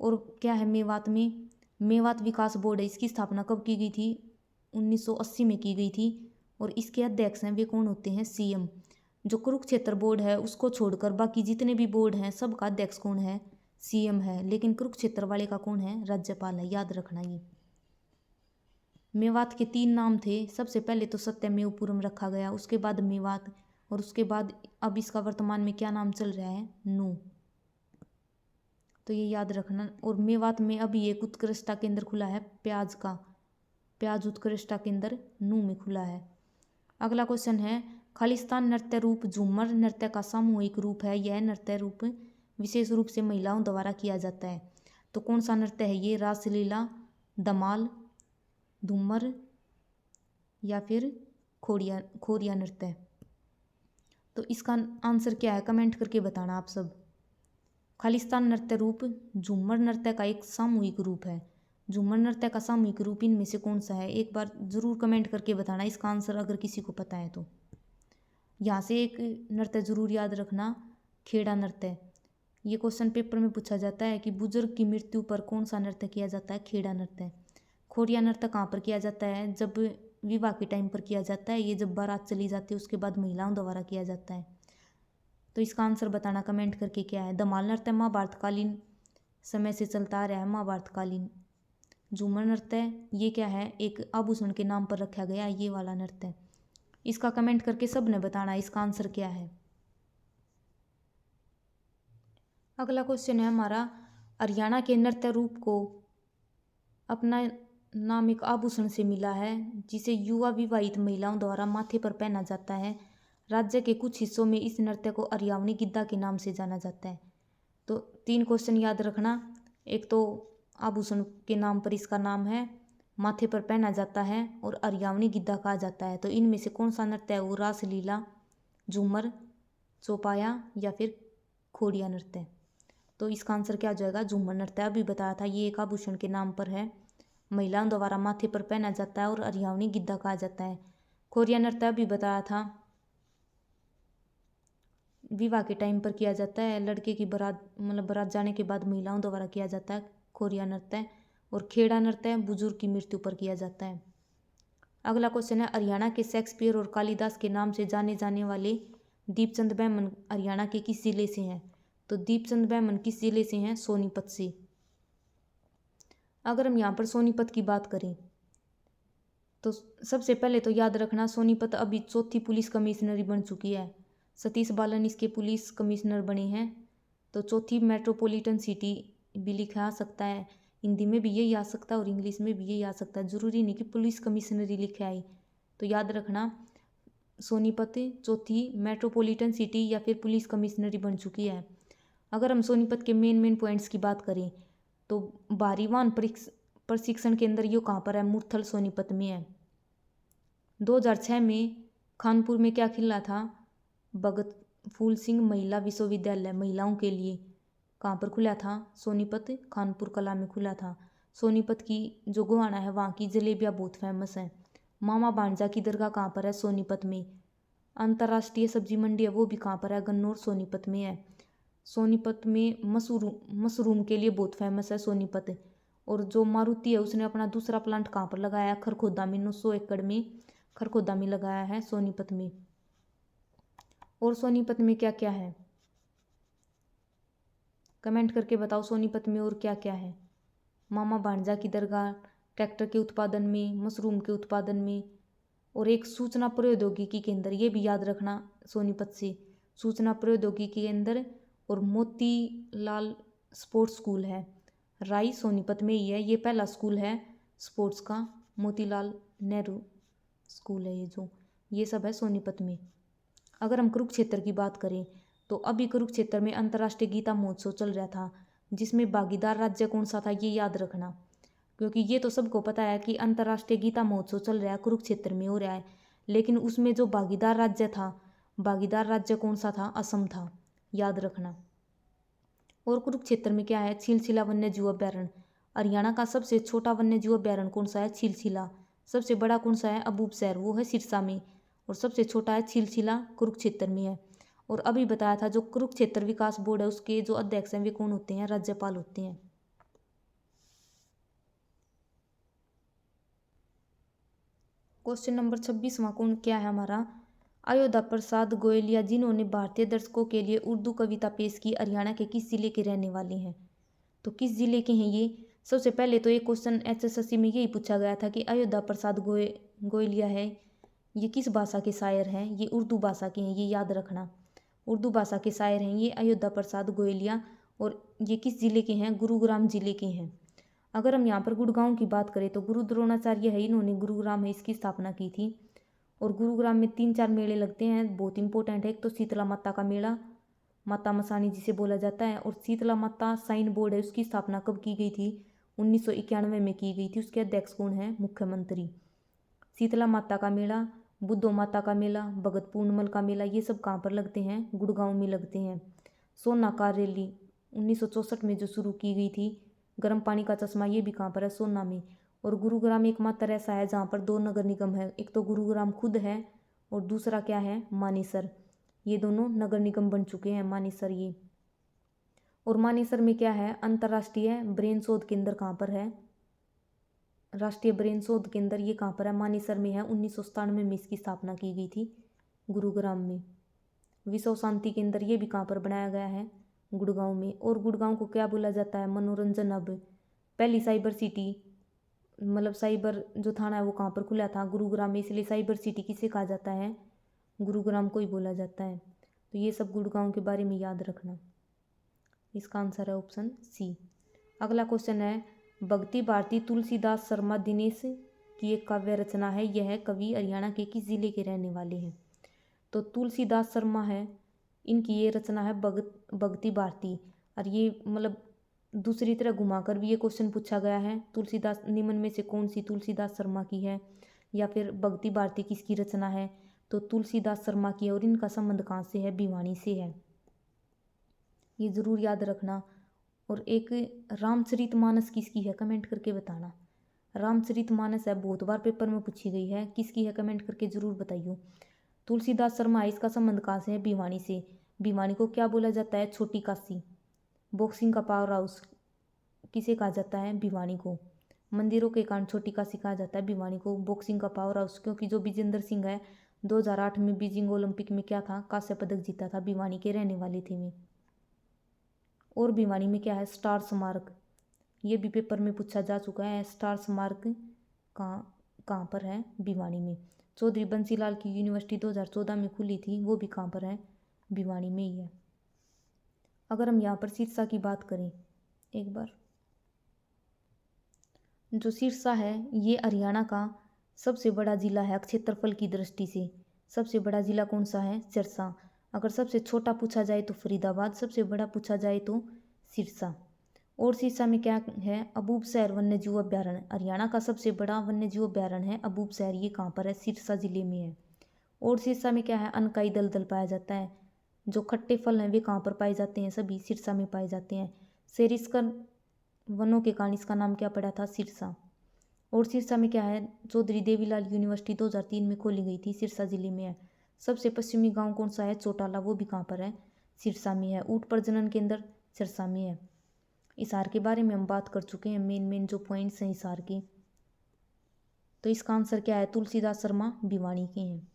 और क्या है मेवात में, मेवात विकास बोर्ड है, इसकी स्थापना कब की गई थी, 1980 में की गई थी। और इसके अध्यक्ष हैं वे कौन होते हैं, सीएम। जो कुरुक्षेत्र बोर्ड है उसको छोड़कर बाकी जितने भी बोर्ड हैं सबका अध्यक्ष कौन है, सीएम है। लेकिन कुरुक्षेत्र वाले का कौन है, राज्यपाल है, याद रखना। ये मेवात के 3 नाम थे, सबसे पहले तो सत्यमेवपुरम रखा गया, उसके बाद मेवात, और उसके बाद अब इसका वर्तमान में क्या नाम चल रहा है, नू। तो ये याद रखना। और मेवात में अभी एक उत्कृष्टता केंद्र खुला है प्याज का, प्याज उत्कृष्टता केंद्र नू में खुला है। अगला क्वेश्चन है, खालिस्तान नृत्य रूप झूमर नृत्य का सामूहिक रूप है। यह नृत्य रूप विशेष रूप से महिलाओं द्वारा किया जाता है। तो कौन सा नृत्य है ये, रासलीला, धमाल, धूमर या फिर खोरिया नृत्य। तो इसका आंसर क्या है, कमेंट करके बताना आप सब। खालिस्तान नृत्य रूप झूमर नृत्य का एक सामूहिक रूप है। झूमर नृत्य का सामूहिक रूप इनमें से कौन सा है, एक बार ज़रूर कमेंट करके बताना इसका आंसर अगर किसी को पता है तो। यहाँ से एक नृत्य ज़रूर याद रखना, खेड़ा नृत्य। ये क्वेश्चन पेपर में पूछा जाता है कि बुजुर्ग की मृत्यु पर कौन सा नृत्य किया जाता है, खेड़ा नृत्य। खोरिया नृत्य कहाँ पर किया जाता है, जब विवाह के टाइम पर किया जाता है। ये जब बारात चली जाती है उसके बाद महिलाओं द्वारा किया जाता है। तो इसका आंसर बताना कमेंट करके क्या है। धमाल नृत्य महाभारतकालीन समय से चलता आ रहा है, महाभारतकालीन। झूमर नृत्य ये क्या है, एक आभूषण के नाम पर रखा गया ये वाला नृत्य। इसका कमेंट करके सब ने बताना इसका आंसर क्या है। अगला क्वेश्चन है हमारा, हरियाणा के नृत्य रूप को अपना नाम एक आभूषण से मिला है जिसे युवा विवाहित महिलाओं द्वारा माथे पर पहना जाता है। राज्य के कुछ हिस्सों में इस नृत्य को अरियावनी गिद्दा के नाम से जाना जाता है। तो 3 क्वेश्चन याद रखना, एक तो आभूषण के नाम पर इसका नाम है, माथे पर पहना जाता है और अरियावनी गिद्दा कहा जाता है। तो इनमें से कौन सा नृत्य है वो रासलीला, झूमर, चौपाया या फिर खोड़िया नृत्य। तो इसका आंसर क्या हो जाएगा, झूमर नृत्य। अभी बताया था ये एक आभूषण के नाम पर है, महिलाओं द्वारा माथे पर पहना जाता है और अरियावनी गिद्दा कहा जाता है। खोड़िया नृत्य भी बताया था विवाह के टाइम पर किया जाता है, लड़के की बारात बारात जाने के बाद महिलाओं द्वारा किया जाता है खोड़िया नृत्य। और खेड़ा नृत्य बुजुर्ग की मृत्यु पर किया जाता है। अगला क्वेश्चन है, हरियाणा के शेक्सपियर और कालिदास के नाम से जाने जाने वाले दीपचंद बैमन हरियाणा के किस जिले से हैं। तो दीपचंद बैमन किस जिले से हैं, सोनीपत से। अगर हम यहाँ पर सोनीपत की बात करें तो सबसे पहले तो याद रखना सोनीपत अभी चौथी पुलिस कमिश्नरी बन चुकी है। सतीश बालन इसके पुलिस कमिश्नर बने हैं। तो चौथी मेट्रोपॉलिटन सिटी भी लिखा आ सकता है, हिंदी में भी यही आ सकता है और इंग्लिश में भी यही आ सकता है, जरूरी नहीं कि पुलिस कमिश्नरी लिखे आए। तो याद रखना सोनीपत चौथी मेट्रोपॉलिटन सिटी या फिर पुलिस कमिश्नरी बन चुकी है। अगर हम सोनीपत के मेन पॉइंट्स की बात करें तो भारी वाहन प्रशिक्षण केंद्र ये कहाँ पर है, मुरथल सोनीपत में है। 2006 में कानपुर में क्या खुला था, भगत फूल सिंह महिला विश्वविद्यालय महिलाओं के लिए। कहाँ पर खुला था, सोनीपत कानपुर कला में खुला था। सोनीपत की जो गोहाना है वहाँ की जलेबियाँ बहुत फेमस है। मामा भांजा की दरगाह कहाँ पर है, सोनीपत में। अंतर्राष्ट्रीय सब्जी मंडी है वो भी कहाँ पर है, गन्नौर सोनीपत में है। सोनीपत में मशरूम के लिए बहुत फेमस है सोनीपत। और जो मारुति है उसने अपना दूसरा प्लांट कहाँ पर लगाया है, खरखोदा में, 900 एकड़ में खरखोदा में लगाया है सोनीपत में। और सोनीपत में क्या क्या है, कमेंट करके बताओ सोनीपत में और क्या क्या है। मामा भांजा की दरगाह, ट्रैक्टर के उत्पादन में, मशरूम के उत्पादन में, और एक सूचना प्रौद्योगिकी केंद्र, ये भी याद रखना सोनीपत से, सूचना प्रौद्योगिकी केंद्र। और मोतीलाल स्पोर्ट्स स्कूल है, राई सोनीपत में ही है, ये पहला स्कूल है स्पोर्ट्स का, मोतीलाल नेहरू स्कूल है ये सब है सोनीपत में। अगर हम कुरुक्षेत्र की बात करें तो अभी कुरुक्षेत्र में अंतर्राष्ट्रीय गीता महोत्सव चल रहा था, जिसमें भागीदार राज्य कौन सा था ये याद रखना, क्योंकि ये तो सबको पता है कि अंतर्राष्ट्रीय गीता महोत्सव चल रहा है कुरुक्षेत्र में हो रहा है, लेकिन उसमें जो भागीदार राज्य था, भागीदार राज्य कौन सा था, असम था, याद रखना। और कुरुक्षेत्र में क्या है, छिलछिला वन्य जीव अभ्यारण्य। हरियाणा का सबसे छोटा वन्य जीव अभ्यारण्य कौन सा है, छिलछिला। सबसे बड़ा कौन सा है, अबूबसैर, वो है सिरसा में। और सबसे छोटा है छिलछिला, कुरुक्षेत्र में है। और अभी बताया था जो कुरुक्षेत्र विकास बोर्ड है उसके जो अध्यक्ष हैं वे कौन होते हैं, राज्यपाल होते हैं। क्वेश्चन नंबर 26वां कौन क्या है हमारा, अयोध्या प्रसाद गोयलिया जिन्होंने भारतीय दर्शकों के लिए उर्दू कविता पेश की हरियाणा के किस जिले के रहने वाले हैं। तो किस जिले के हैं ये। सबसे पहले तो ये क्वेश्चन HSSC में यही पूछा गया था कि अयोध्या प्रसाद गोयलिया है ये किस भाषा के शायर हैं, ये उर्दू भाषा के हैं, ये याद रखना, उर्दू भाषा के शायर हैं ये अयोध्या प्रसाद गोयलिया। और ये किस जिले के हैं, गुरुग्राम जिले के हैं। अगर हम यहाँ पर गुड़गांव की बात करें तो गुरु द्रोणाचार्य है, इन्होंने गुरुग्राम में इसकी स्थापना की थी। और गुरुग्राम में 3-4 मेले लगते हैं, बहुत इंपॉर्टेंट है। एक तो शीतला माता का मेला, माता मसानी जिसे बोला जाता है। और शीतला माता साइन बोर्ड है, उसकी स्थापना कब की गई थी, 1991 में की गई थी। उसके अध्यक्ष कौन है, मुख्यमंत्री। शीतला माता का मेला, बुद्धो माता का मेला, भगत पूर्णमल का मेला, ये सब कहाँ पर लगते हैं, गुड़गांव में लगते हैं। सोनाकार रैली 1964 में जो शुरू की गई थी, गर्म पानी का चश्मा, ये भी कहाँ पर है, सोना में। और गुरुग्राम एकमात्र ऐसा है जहाँ पर 2 नगर निगम है, एक तो गुरुग्राम खुद है और दूसरा क्या है, मानेसर। ये दोनों नगर निगम बन चुके हैं, मानेसर ये। और मानेसर में क्या है, अंतर्राष्ट्रीय ब्रेन शोध केंद्र कहाँ पर है, राष्ट्रीय ब्रेन शोध केंद्र, ये कहाँ पर है, मानेसर में है। 1997 में इसकी स्थापना की गई थी गुरुग्राम में। विश्व शांति केंद्र ये भी कहाँ पर बनाया गया है, गुड़गांव में। और गुड़गांव को क्या बोला जाता है, मनोरंजन हब। पहली साइबर सिटी साइबर जो थाना है वो कहाँ पर खुला था, गुरुग्राम में, इसलिए साइबर सिटी किसे कहा जाता है, गुरुग्राम को ही बोला जाता है। तो ये सब गुड़गांव के बारे में याद रखना। इसका आंसर है ऑप्शन सी। अगला क्वेश्चन है, भक्ति भारती तुलसीदास शर्मा दिनेश की एक काव्य रचना है, यह कवि हरियाणा के किस जिले के रहने वाले हैं। तो तुलसीदास शर्मा है, इनकी ये रचना है भक्ति भारती। और ये दूसरी तरह घुमाकर भी ये क्वेश्चन पूछा गया है, तुलसीदास निम्न में से कौन सी तुलसीदास शर्मा की है, या फिर भक्ति भारती किसकी रचना है, तो तुलसीदास शर्मा की है। और इनका संबंध कहाँ से है, भिवानी से है, ये जरूर याद रखना। और एक रामचरितमानस किसकी है, कमेंट करके बताना। रामचरितमानस है, बहुत बार पेपर में पूछी गई है, किसकी है कमेंट करके जरूर बताइए। तुलसीदास शर्मा है, इसका संबंध कहाँ से है, भिवानी से। भिवानी को क्या बोला जाता है, छोटी काशी। बॉक्सिंग का पावर हाउस किसे कहा जाता है, भिवानी को। मंदिरों के कारण छोटी काशी कहा जाता है भिवानी को, बॉक्सिंग का पावर हाउस, क्योंकि जो विजेंद्र सिंह है 2008 में बीजिंग ओलंपिक में क्या था, कांस्य पदक जीता था, भिवानी के रहने वाले थे वे। और भिवानी में क्या है, स्टार स्मारक, ये भी पेपर में पूछा जा चुका है। स्टार स्मारक कहाँ पर है, भिवानी में। चौधरी बंसीलाल की यूनिवर्सिटी 2014 में खुली थी, वो भी कहाँ पर है, भिवानी में ही है। अगर हम यहाँ पर सिरसा की बात करें एक बार, जो सिरसा है ये हरियाणा का सबसे बड़ा ज़िला है क्षेत्रफल की दृष्टि से। सबसे बड़ा ज़िला कौन सा है, सिरसा। अगर सबसे छोटा पूछा जाए तो फरीदाबाद, सबसे बड़ा पूछा जाए तो सिरसा। और सिरसा में क्या है, अबूबसैर वन्यजीव अभ्यारण्य, हरियाणा का सबसे बड़ा वन्यजीव अभ्यारण्य है अबूबसैर, ये कहाँ पर है, सिरसा जिले में है। और सिरसा में क्या है, अनकाई दलदल पाया जाता है। जो खट्टे फल हैं वे कहाँ पर पाए जाते हैं, सभी सिरसा में पाए जाते हैं। सेरिस्कर वनों के कारण इसका नाम क्या पड़ा था, सिरसा। और सिरसा में क्या है, चौधरी देवीलाल यूनिवर्सिटी 2003 में खोली गई थी, सिरसा जिले में है। सबसे पश्चिमी गांव कौन सा है, चौटाला, वो भी कहाँ पर है, सिरसा में है। ऊंट प्रजनन केंद्र सिरसा में है। हिसार के बारे में हम बात कर चुके हैं, मेन जो पॉइंट्स हैं हिसार के। तो इसका आंसर क्या है, तुलसीदास शर्मा भिवानी के हैं।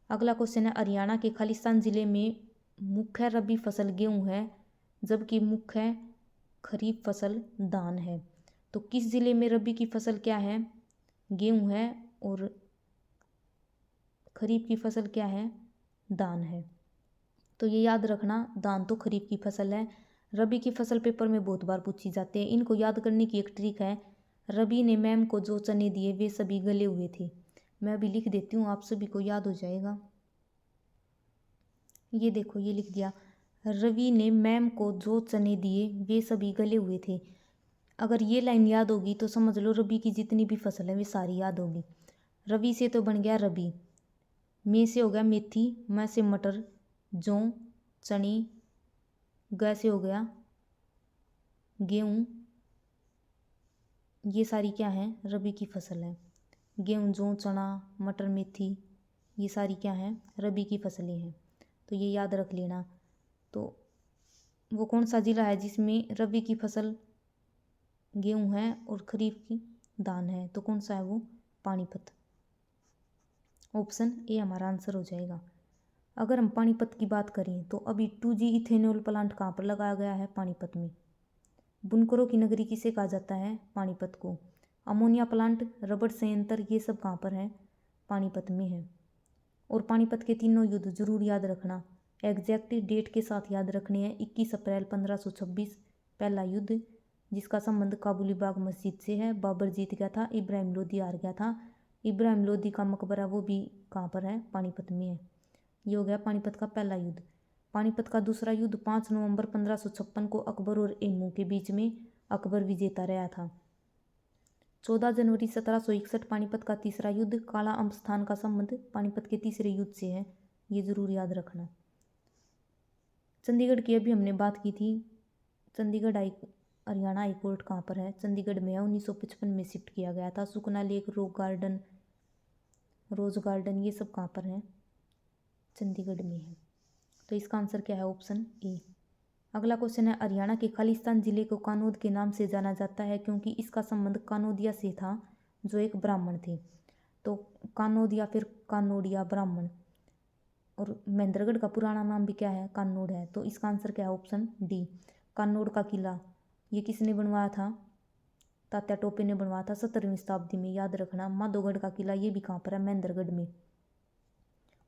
अगला क्वेश्चन है, हरियाणा के खालिस्तान जिले में मुख्य रबी फसल गेहूँ है, जबकि मुख्य खरीफ फसल धान है। तो किस जिले में रबी की फसल क्या है, गेहूँ है, और खरीफ की फसल क्या है, धान है। तो ये याद रखना, धान तो खरीफ की फसल है। रबी की फसल पेपर में बहुत बार पूछी जाती है। इनको याद करने की एक ट्रिक है, रबी ने मैम को जो चने दिए वे सभी गले हुए थे। मैं अभी लिख देती हूँ, आप सभी को याद हो जाएगा। ये देखो, ये लिख दिया, रवि ने मैम को जो चने दिए वे सभी गले हुए थे। अगर ये लाइन याद होगी तो समझ लो रबी की जितनी भी फसल है वे सारी याद होगी। रवि से तो बन गया रबी, मे से हो गया मेथी, मैं से मटर, जौ, चने, ग से हो गया गेहूँ, ये सारी क्या है, रबी की फसल है। गेहूँ, जौ, चना, मटर, मेथी, ये सारी क्या हैं, रबी की फसलें हैं। तो ये याद रख लेना। तो वो कौन सा ज़िला है जिसमें रबी की फसल गेहूँ है और खरीफ की धान है, तो कौन सा है वो, पानीपत। ऑप्शन ए हमारा आंसर हो जाएगा। अगर हम पानीपत की बात करें तो अभी 2G इथेनॉल प्लांट कहाँ पर लगाया गया है, पानीपत में। बुनकरों की नगरी किसे कहा जाता है, पानीपत को। अमोनिया प्लांट, रबड़ संयंत्र, ये सब कहाँ पर है, पानीपत में है। और पानीपत के तीनों युद्ध जरूर याद रखना, एग्जैक्ट डेट के साथ याद रखने हैं। 21 अप्रैल 1526 पहला युद्ध, जिसका संबंध काबुली बाग मस्जिद से है। बाबर जीत गया था, इब्राहिम लोदी हार गया था। इब्राहिम लोदी का मकबरा वो भी कहाँ पर है, पानीपत में है। ये हो गया पानीपत का पहला युद्ध। पानीपत का दूसरा युद्ध 5 नवंबर 1556 को अकबर और एमू के बीच में अकबर विजेता रहा था। 14 जनवरी 1761 पानीपत का तीसरा युद्ध, काला अम्ब स्थान का संबंध पानीपत के तीसरे युद्ध से है, ये जरूर याद रखना। चंडीगढ़ की अभी हमने बात की थी, चंडीगढ़ हरियाणा हाई कोर्ट कहाँ पर है, चंडीगढ़ में है। 1955 में शिफ्ट किया गया था। सुकना लेक, रोज गार्डन, ये सब कहाँ पर है, चंडीगढ़ में है। तो इसका आंसर क्या है, ऑप्शन ए। अगला क्वेश्चन है, हरियाणा के खालिस्तान जिले को कानौद के नाम से जाना जाता है क्योंकि इसका संबंध कानौदिया से था, जो एक ब्राह्मण थे। तो कानौद या फिर कानोडिया ब्राह्मण। और महेंद्रगढ़ का पुराना नाम भी क्या है, कानौड है। तो इसका आंसर क्या है, ऑप्शन डी। कानौड का किला ये किसने बनवाया था, तात्या टोपे ने बनवाया था 17वीं शताब्दी में, याद रखना। माधोगढ़ का किला ये भी कहाँ पर है, महेंद्रगढ़ में।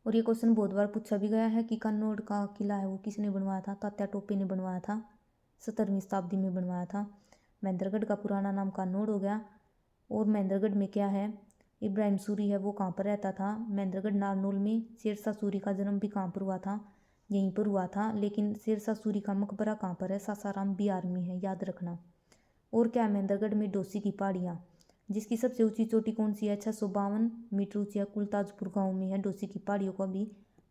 और ये क्वेश्चन बहुत बार पूछा भी गया है कि कन्नौज का किला है वो किसने बनवाया था, तात्या टोपे ने बनवाया था, 17वीं शताब्दी में बनवाया था। महेंद्रगढ़ का पुराना नाम कन्नौज हो गया। और महेंद्रगढ़ में क्या है, इब्राहिम सूरी है वो कहाँ पर रहता था, महेंद्रगढ़ नारनौल में। शेरशाह सूरी का जन्म भी कहाँ पर हुआ था, यहीं पर हुआ था। लेकिन शेरशाह सूरी का मकबरा कहाँ पर है, सासाराम बिहार में है, याद रखना। और क्या है महेंद्रगढ़ में डोसी की पहाड़ियाँ, जिसकी सबसे ऊंची चोटी कौन सी है? 652 मीटर ऊंची है। कुलताजपुर गांव में है। डोसी की पहाड़ियों को भी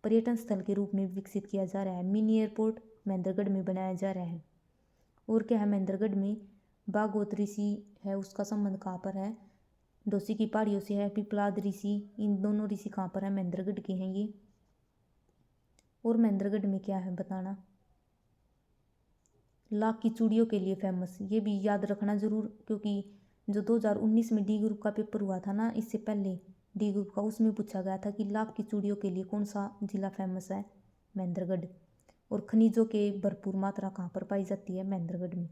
पर्यटन स्थल के रूप में विकसित किया जा रहा है। मिनी एयरपोर्ट महेंद्रगढ़ में बनाया जा रहा है। और क्या है महेंद्रगढ़ में बागवत ऋषि है, उसका संबंध कहाँ पर है? डोसी की पहाड़ियों से है। पिपलाद ऋषि, इन दोनों ऋषि कहाँ पर है? महेंद्रगढ़ के हैं ये। और महेंद्रगढ़ में क्या है बताना? लाख की चूड़ियों के लिए फेमस, ये भी याद रखना जरूर, क्योंकि जो 2019 में डी ग्रुप का पेपर हुआ था ना, इससे पहले डी ग्रुप का, उसमें पूछा गया था कि लाख की चूड़ियों के लिए कौन सा जिला फेमस है? महेंद्रगढ़। और खनिजों के भरपूर मात्रा कहाँ पर पाई जाती है? महेंद्रगढ़ में।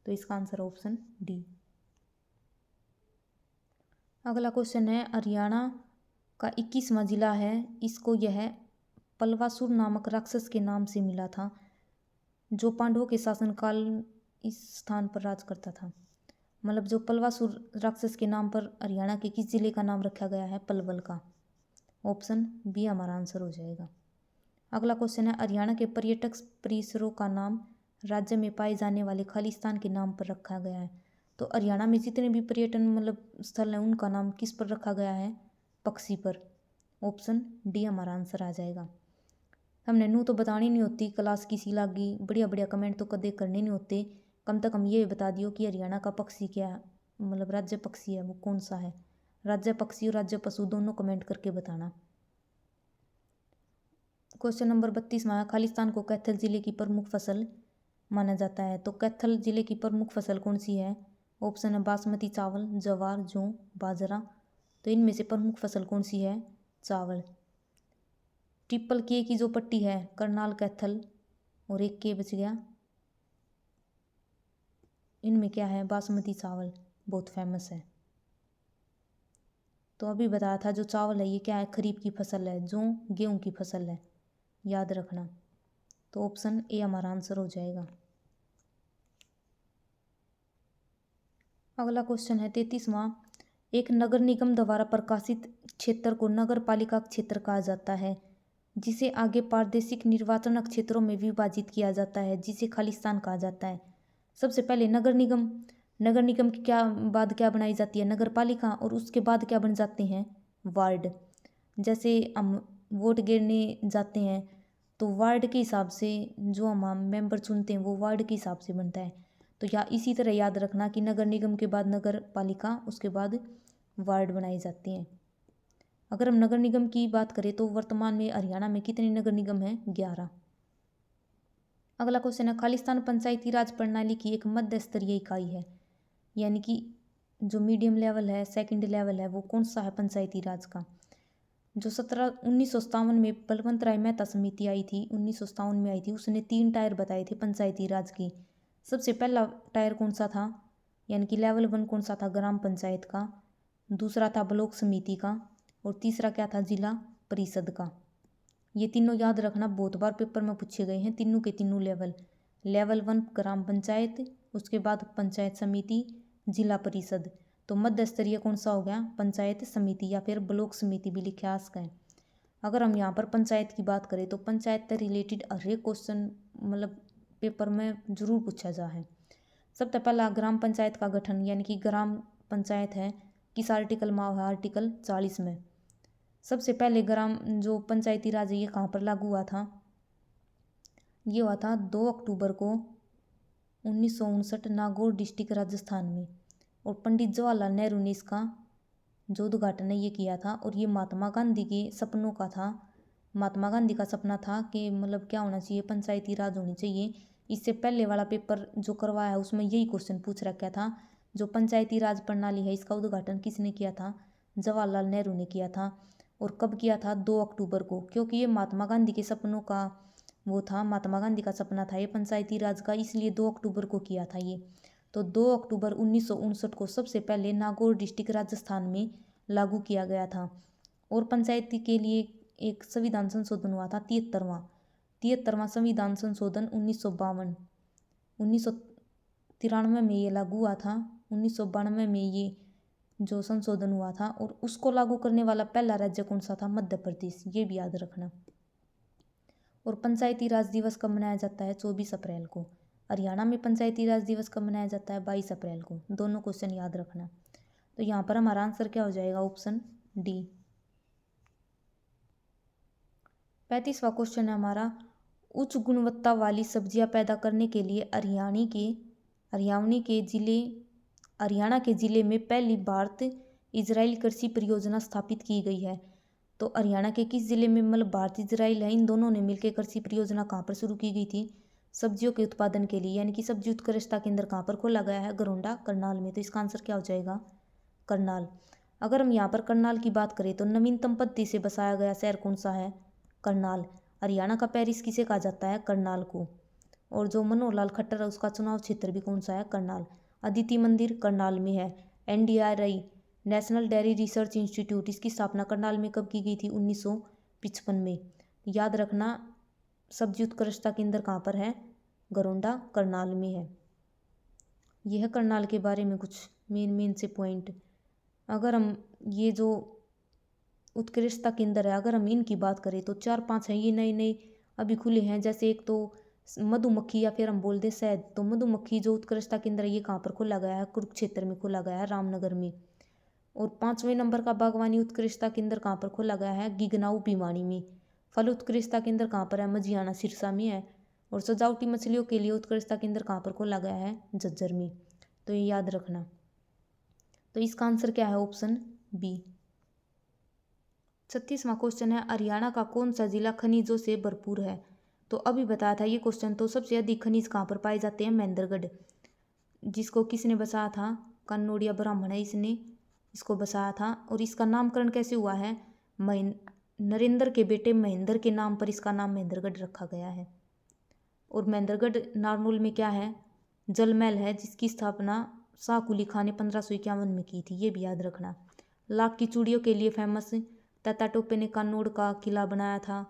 तो इसका आंसर ऑप्शन डी। अगला क्वेश्चन है हरियाणा का 21वां जिला है, इसको यह पलवासुर नामक राक्षस के नाम से मिला था, जो पांडवों के शासनकाल इस स्थान पर राज करता था। मतलब जो पलवासुर राक्षस के नाम पर हरियाणा के किस जिले का नाम रखा गया है? पलवल का। ऑप्शन बी हमारा आंसर हो जाएगा। अगला क्वेश्चन है हरियाणा के पर्यटक परिसरों का नाम राज्य में पाए जाने वाले खालिस्तान के नाम पर रखा गया है। तो हरियाणा में जितने भी पर्यटन मतलब स्थल हैं उनका नाम किस पर रखा गया है? पक्षी पर। ऑप्शन डी हमारा आंसर आ जाएगा। हमने नू तो बतानी नहीं होती, क्लास किसी लागी, बढ़िया बढ़िया कमेंट तो कदे करने नहीं होते, कम से कम ये बता दियो कि हरियाणा का पक्षी क्या है, मतलब राज्य पक्षी है वो कौन सा है। राज्य पक्षी और राज्य पशु दोनों कमेंट करके बताना। क्वेश्चन नंबर 32 में खालिस्तान को कैथल जिले की प्रमुख फसल माना जाता है। तो कैथल जिले की प्रमुख फसल कौन सी है? ऑप्शन है बासमती चावल, ज्वार, जौ, बाजरा। तो इनमें से प्रमुख फसल कौन सी है? चावल। ट्रिपल के की जो पट्टी है, करनाल, कैथल और एक के बच गया, इनमें क्या है? बासमती चावल बहुत फेमस है। तो अभी बताया था जो चावल है ये क्या है? खरीफ की फसल है। जो गेहूं की फसल है, याद रखना। तो ऑप्शन ए हमारा आंसर हो जाएगा। अगला क्वेश्चन है 33वां। एक नगर निगम द्वारा प्रकाशित क्षेत्र को नगर पालिका क्षेत्र कहा जाता है, जिसे आगे प्रादेशिक निर्वाचन क्षेत्रों में विभाजित किया जाता है, जिसे खालिस्तान कहा जाता है। सबसे पहले नगर निगम के क्या बाद क्या बनाई जाती है? नगर पालिका। और उसके बाद क्या बन जाते हैं? वार्ड। जैसे हम वोट गिरने जाते हैं तो वार्ड के हिसाब से जो हम मेंबर चुनते हैं वो वार्ड के हिसाब से बनता है। तो या इसी तरह याद रखना कि नगर निगम के बाद नगर पालिका, उसके बाद वार्ड बनाए जाते हैं। अगर हम नगर निगम की बात करें तो वर्तमान में हरियाणा में कितने नगर निगम हैं? 11। अगला क्वेश्चन है खालिस्तान पंचायती राज प्रणाली की एक मध्य स्तरीय इकाई है, यानी कि जो मीडियम लेवल है, सेकंड लेवल है, वो कौन सा है पंचायती राज का? जो 1957 में बलवंत राय मेहता समिति आई थी, 1957 में आई थी, उसने 3 टायर बताए थे पंचायती राज की। सबसे पहला टायर कौन सा था, यानी कि लेवल 1 कौन सा था? ग्राम पंचायत का। दूसरा था ब्लॉक समिति का। और तीसरा क्या था? जिला परिषद का। ये तीनों याद रखना, बहुत बार पेपर में पूछे गए हैं तीनों के तीनों लेवल। लेवल 1 ग्राम पंचायत, उसके बाद पंचायत समिति, जिला परिषद। तो मध्य स्तरीय कौन सा हो गया? पंचायत समिति या फिर ब्लॉक समिति भी लिखे आ सकते हैं। अगर हम यहाँ पर पंचायत की बात करें तो पंचायत से रिलेटेड हर एक क्वेश्चन मतलब पेपर में जरूर पूछा जा है। सबसे पहला ग्राम पंचायत का गठन, यानी कि ग्राम पंचायत है, किस आर्टिकल में है? आर्टिकल 40 में। सबसे पहले ग्राम जो पंचायती राज है ये कहाँ पर लागू हुआ था? ये हुआ था 2 अक्टूबर को 1959 नागौर डिस्ट्रिक्ट राजस्थान में। और पंडित जवाहरलाल नेहरू ने इसका जो उद्घाटन है ये किया था। और ये महात्मा गांधी के सपनों का था। महात्मा गांधी का सपना था कि मतलब क्या होना चाहिए? पंचायती राज होनी चाहिए। इससे पहले वाला पेपर जो करवाया है उसमें यही क्वेश्चन पूछ रखा था। जो पंचायती राज प्रणाली है इसका उद्घाटन किसने किया था? जवाहरलाल नेहरू ने किया था। और कब किया था? 2 अक्टूबर को, क्योंकि ये महात्मा गांधी के सपनों का वो था, महात्मा गांधी का सपना था ये पंचायती राज का, इसलिए 2 अक्टूबर को किया था ये। तो 2 अक्टूबर 1959 को सबसे पहले नागौर डिस्ट्रिक्ट राजस्थान में लागू किया गया था। और पंचायती के लिए एक संविधान संशोधन हुआ था 73वां संविधान संशोधन 1952। 1993 में ये लागू हुआ था। 1992 में ये जो संशोधन हुआ था। और उसको लागू करने वाला पहला राज्य कौन सा था? मध्य प्रदेश। ये भी याद रखना। और पंचायती राज दिवस कब मनाया जाता है? 24 अप्रैल को। हरियाणा में पंचायती राज दिवस कब मनाया जाता है? 22 अप्रैल को। दोनों क्वेश्चन याद रखना। तो यहाँ पर हमारा आंसर क्या हो जाएगा? Option D. 35वां क्वेश्चन है हमारा, उच्च गुणवत्ता वाली सब्जियां पैदा करने के लिए हरियाणा के जिले में पहली भारत इजराइल कृषि परियोजना स्थापित की गई है। तो हरियाणा के किस जिले में, मतलब भारत इजराइल है, इन दोनों ने मिलकर कृषि परियोजना कहाँ पर शुरू की गई थी? सब्जियों के उत्पादन के लिए, यानी कि सब्जी उत्कृष्टता केंद्र कहाँ पर खोला गया है? घरोंडा, करनाल में। तो इसका आंसर क्या हो जाएगा? करनाल। अगर हम यहाँ पर करनाल की बात करें तो नवीनतम पद्धति से बसाया गया शहर कौन सा है? करनाल। हरियाणा का पेरिस किसे कहा जाता है? करनाल को। और जो मनोहर लाल खट्टर है उसका चुनाव क्षेत्र भी कौन सा है? करनाल। अदिति मंदिर करनाल में है। NDRI national dairy research institute, इसकी स्थापना करनाल में कब की गई थी? 1955 में। याद रखना, सब्जी उत्कृष्टता केंद्र कहाँ पर है? घरोंडा, करनाल में है। यह करनाल के बारे में कुछ मेन से पॉइंट। अगर हम ये जो उत्कृष्टता केंद्र है, अगर हम इनकी बात करें तो 4-5 हैं, ये नए नए अभी खुले हैं। जैसे एक तो मधुमक्खी, या फिर हम बोल दें शहद। तो मधुमक्खी जो उत्कृष्टता केंद्र है ये कहाँ पर खोला गया है? कुरुक्षेत्र में खोला गया है, रामनगर में। और 5वें नंबर का बागवानी उत्कृष्टता केंद्र कहाँ पर खोला गया है? गिगनाऊ, भिवानी में। फल उत्कृष्टता केंद्र कहाँ पर है? मझियाना, सिरसा में है। और सजावटी मछलियों के लिए उत्कृष्टता केंद्र कहाँ पर खोला गया है? झज्जर में। तो ये याद रखना। तो इसका आंसर क्या है? Option B. 36वां क्वेश्चन है, हरियाणा का कौन सा जिला खनिजों से भरपूर है? तो अभी बताया था ये क्वेश्चन। तो सबसे अधिक खनिज कहाँ पर पाए जाते हैं? महेंद्रगढ़, जिसको किसने बसाया था? कन्नौड़िया ब्राह्मण है, इसने इसको बसाया था। और इसका नामकरण कैसे हुआ है? नरेंद्र के बेटे महेंद्र के नाम पर इसका नाम महेंद्रगढ़ रखा गया है। और महेंद्रगढ़ नारनौल में क्या है? जल महल है, जिसकी स्थापना शाह कुली खान ने 1551 में की थी। ये भी याद रखना। लाख की चूड़ियों के लिए फेमस तात्या टोपे ने कन्नौड़ का किला बनाया था।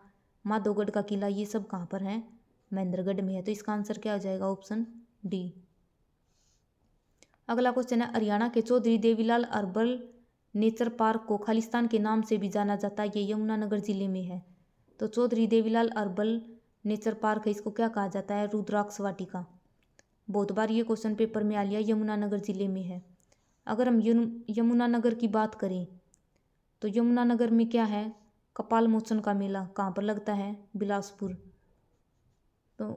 माधोगढ़ का किला, ये सब कहाँ पर है? महेंद्रगढ़ में है। तो इसका आंसर क्या हो जाएगा? Option D. अगला क्वेश्चन है, हरियाणा के Chaudhary Devilal urban nature park को खालिस्तान के नाम से भी जाना जाता है। ये यमुनानगर जिले में है। तो Chaudhary Devilal urban nature park है, इसको क्या कहा जाता है? रुद्राक्ष वाटिका। बहुत बार ये क्वेश्चन पेपर में आ लिया, यमुनानगर जिले में है। अगर हम यमुनानगर की बात करें तो यमुनानगर में क्या है? कपाल मोचन का मेला कहाँ पर लगता है? बिलासपुर। तो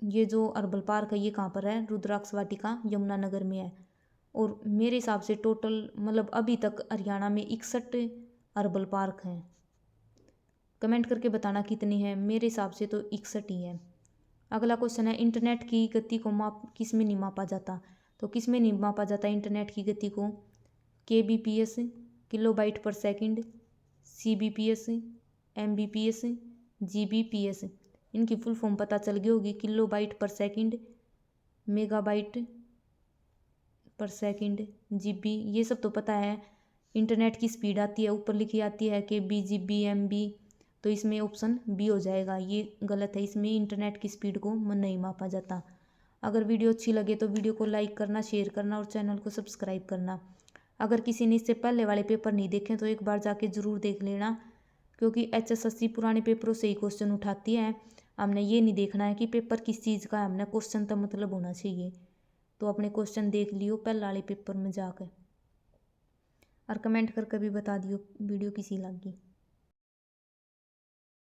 ये जो अर्बल पार्क है ये कहाँ पर है? रुद्राक्ष वाटिका, यमुनानगर में है। और मेरे हिसाब से टोटल, मतलब अभी तक हरियाणा में 61 अर्बल पार्क हैं। कमेंट करके बताना कितनी है। मेरे हिसाब से तो 61 ही है। अगला क्वेश्चन है, इंटरनेट की गति को किस में नहीं मापा जाता? तो किस में नहीं मापा जाता इंटरनेट की गति को? kbps, किलोबाइट पर सेकंड, cbps, mbps, gbps। इनकी फुल फॉर्म पता चल गई होगी। किलोबाइट पर सेकंड, मेगाबाइट पर सेकंड, जीबी, ये सब तो पता है। इंटरनेट की स्पीड आती है, ऊपर लिखी आती है KB, GB, MB। तो इसमें ऑप्शन बी हो जाएगा। ये गलत है, इसमें इंटरनेट की स्पीड को नहीं मापा जाता। अगर वीडियो अच्छी लगे तो वीडियो को लाइक करना, शेयर करना और चैनल को सब्सक्राइब करना। अगर किसी ने इससे पहले वाले पेपर नहीं देखे तो एक बार जाके ज़रूर देख लेना, क्योंकि HSSC पुराने पेपरों से ही क्वेश्चन उठाती है। हमने ये नहीं देखना है कि पेपर किस चीज़ का है, हमने क्वेश्चन तो मतलब होना चाहिए। तो अपने क्वेश्चन देख लियो पहले वाले पेपर में जाकर, और कमेंट करके भी बता दियो वीडियो कैसी लगी।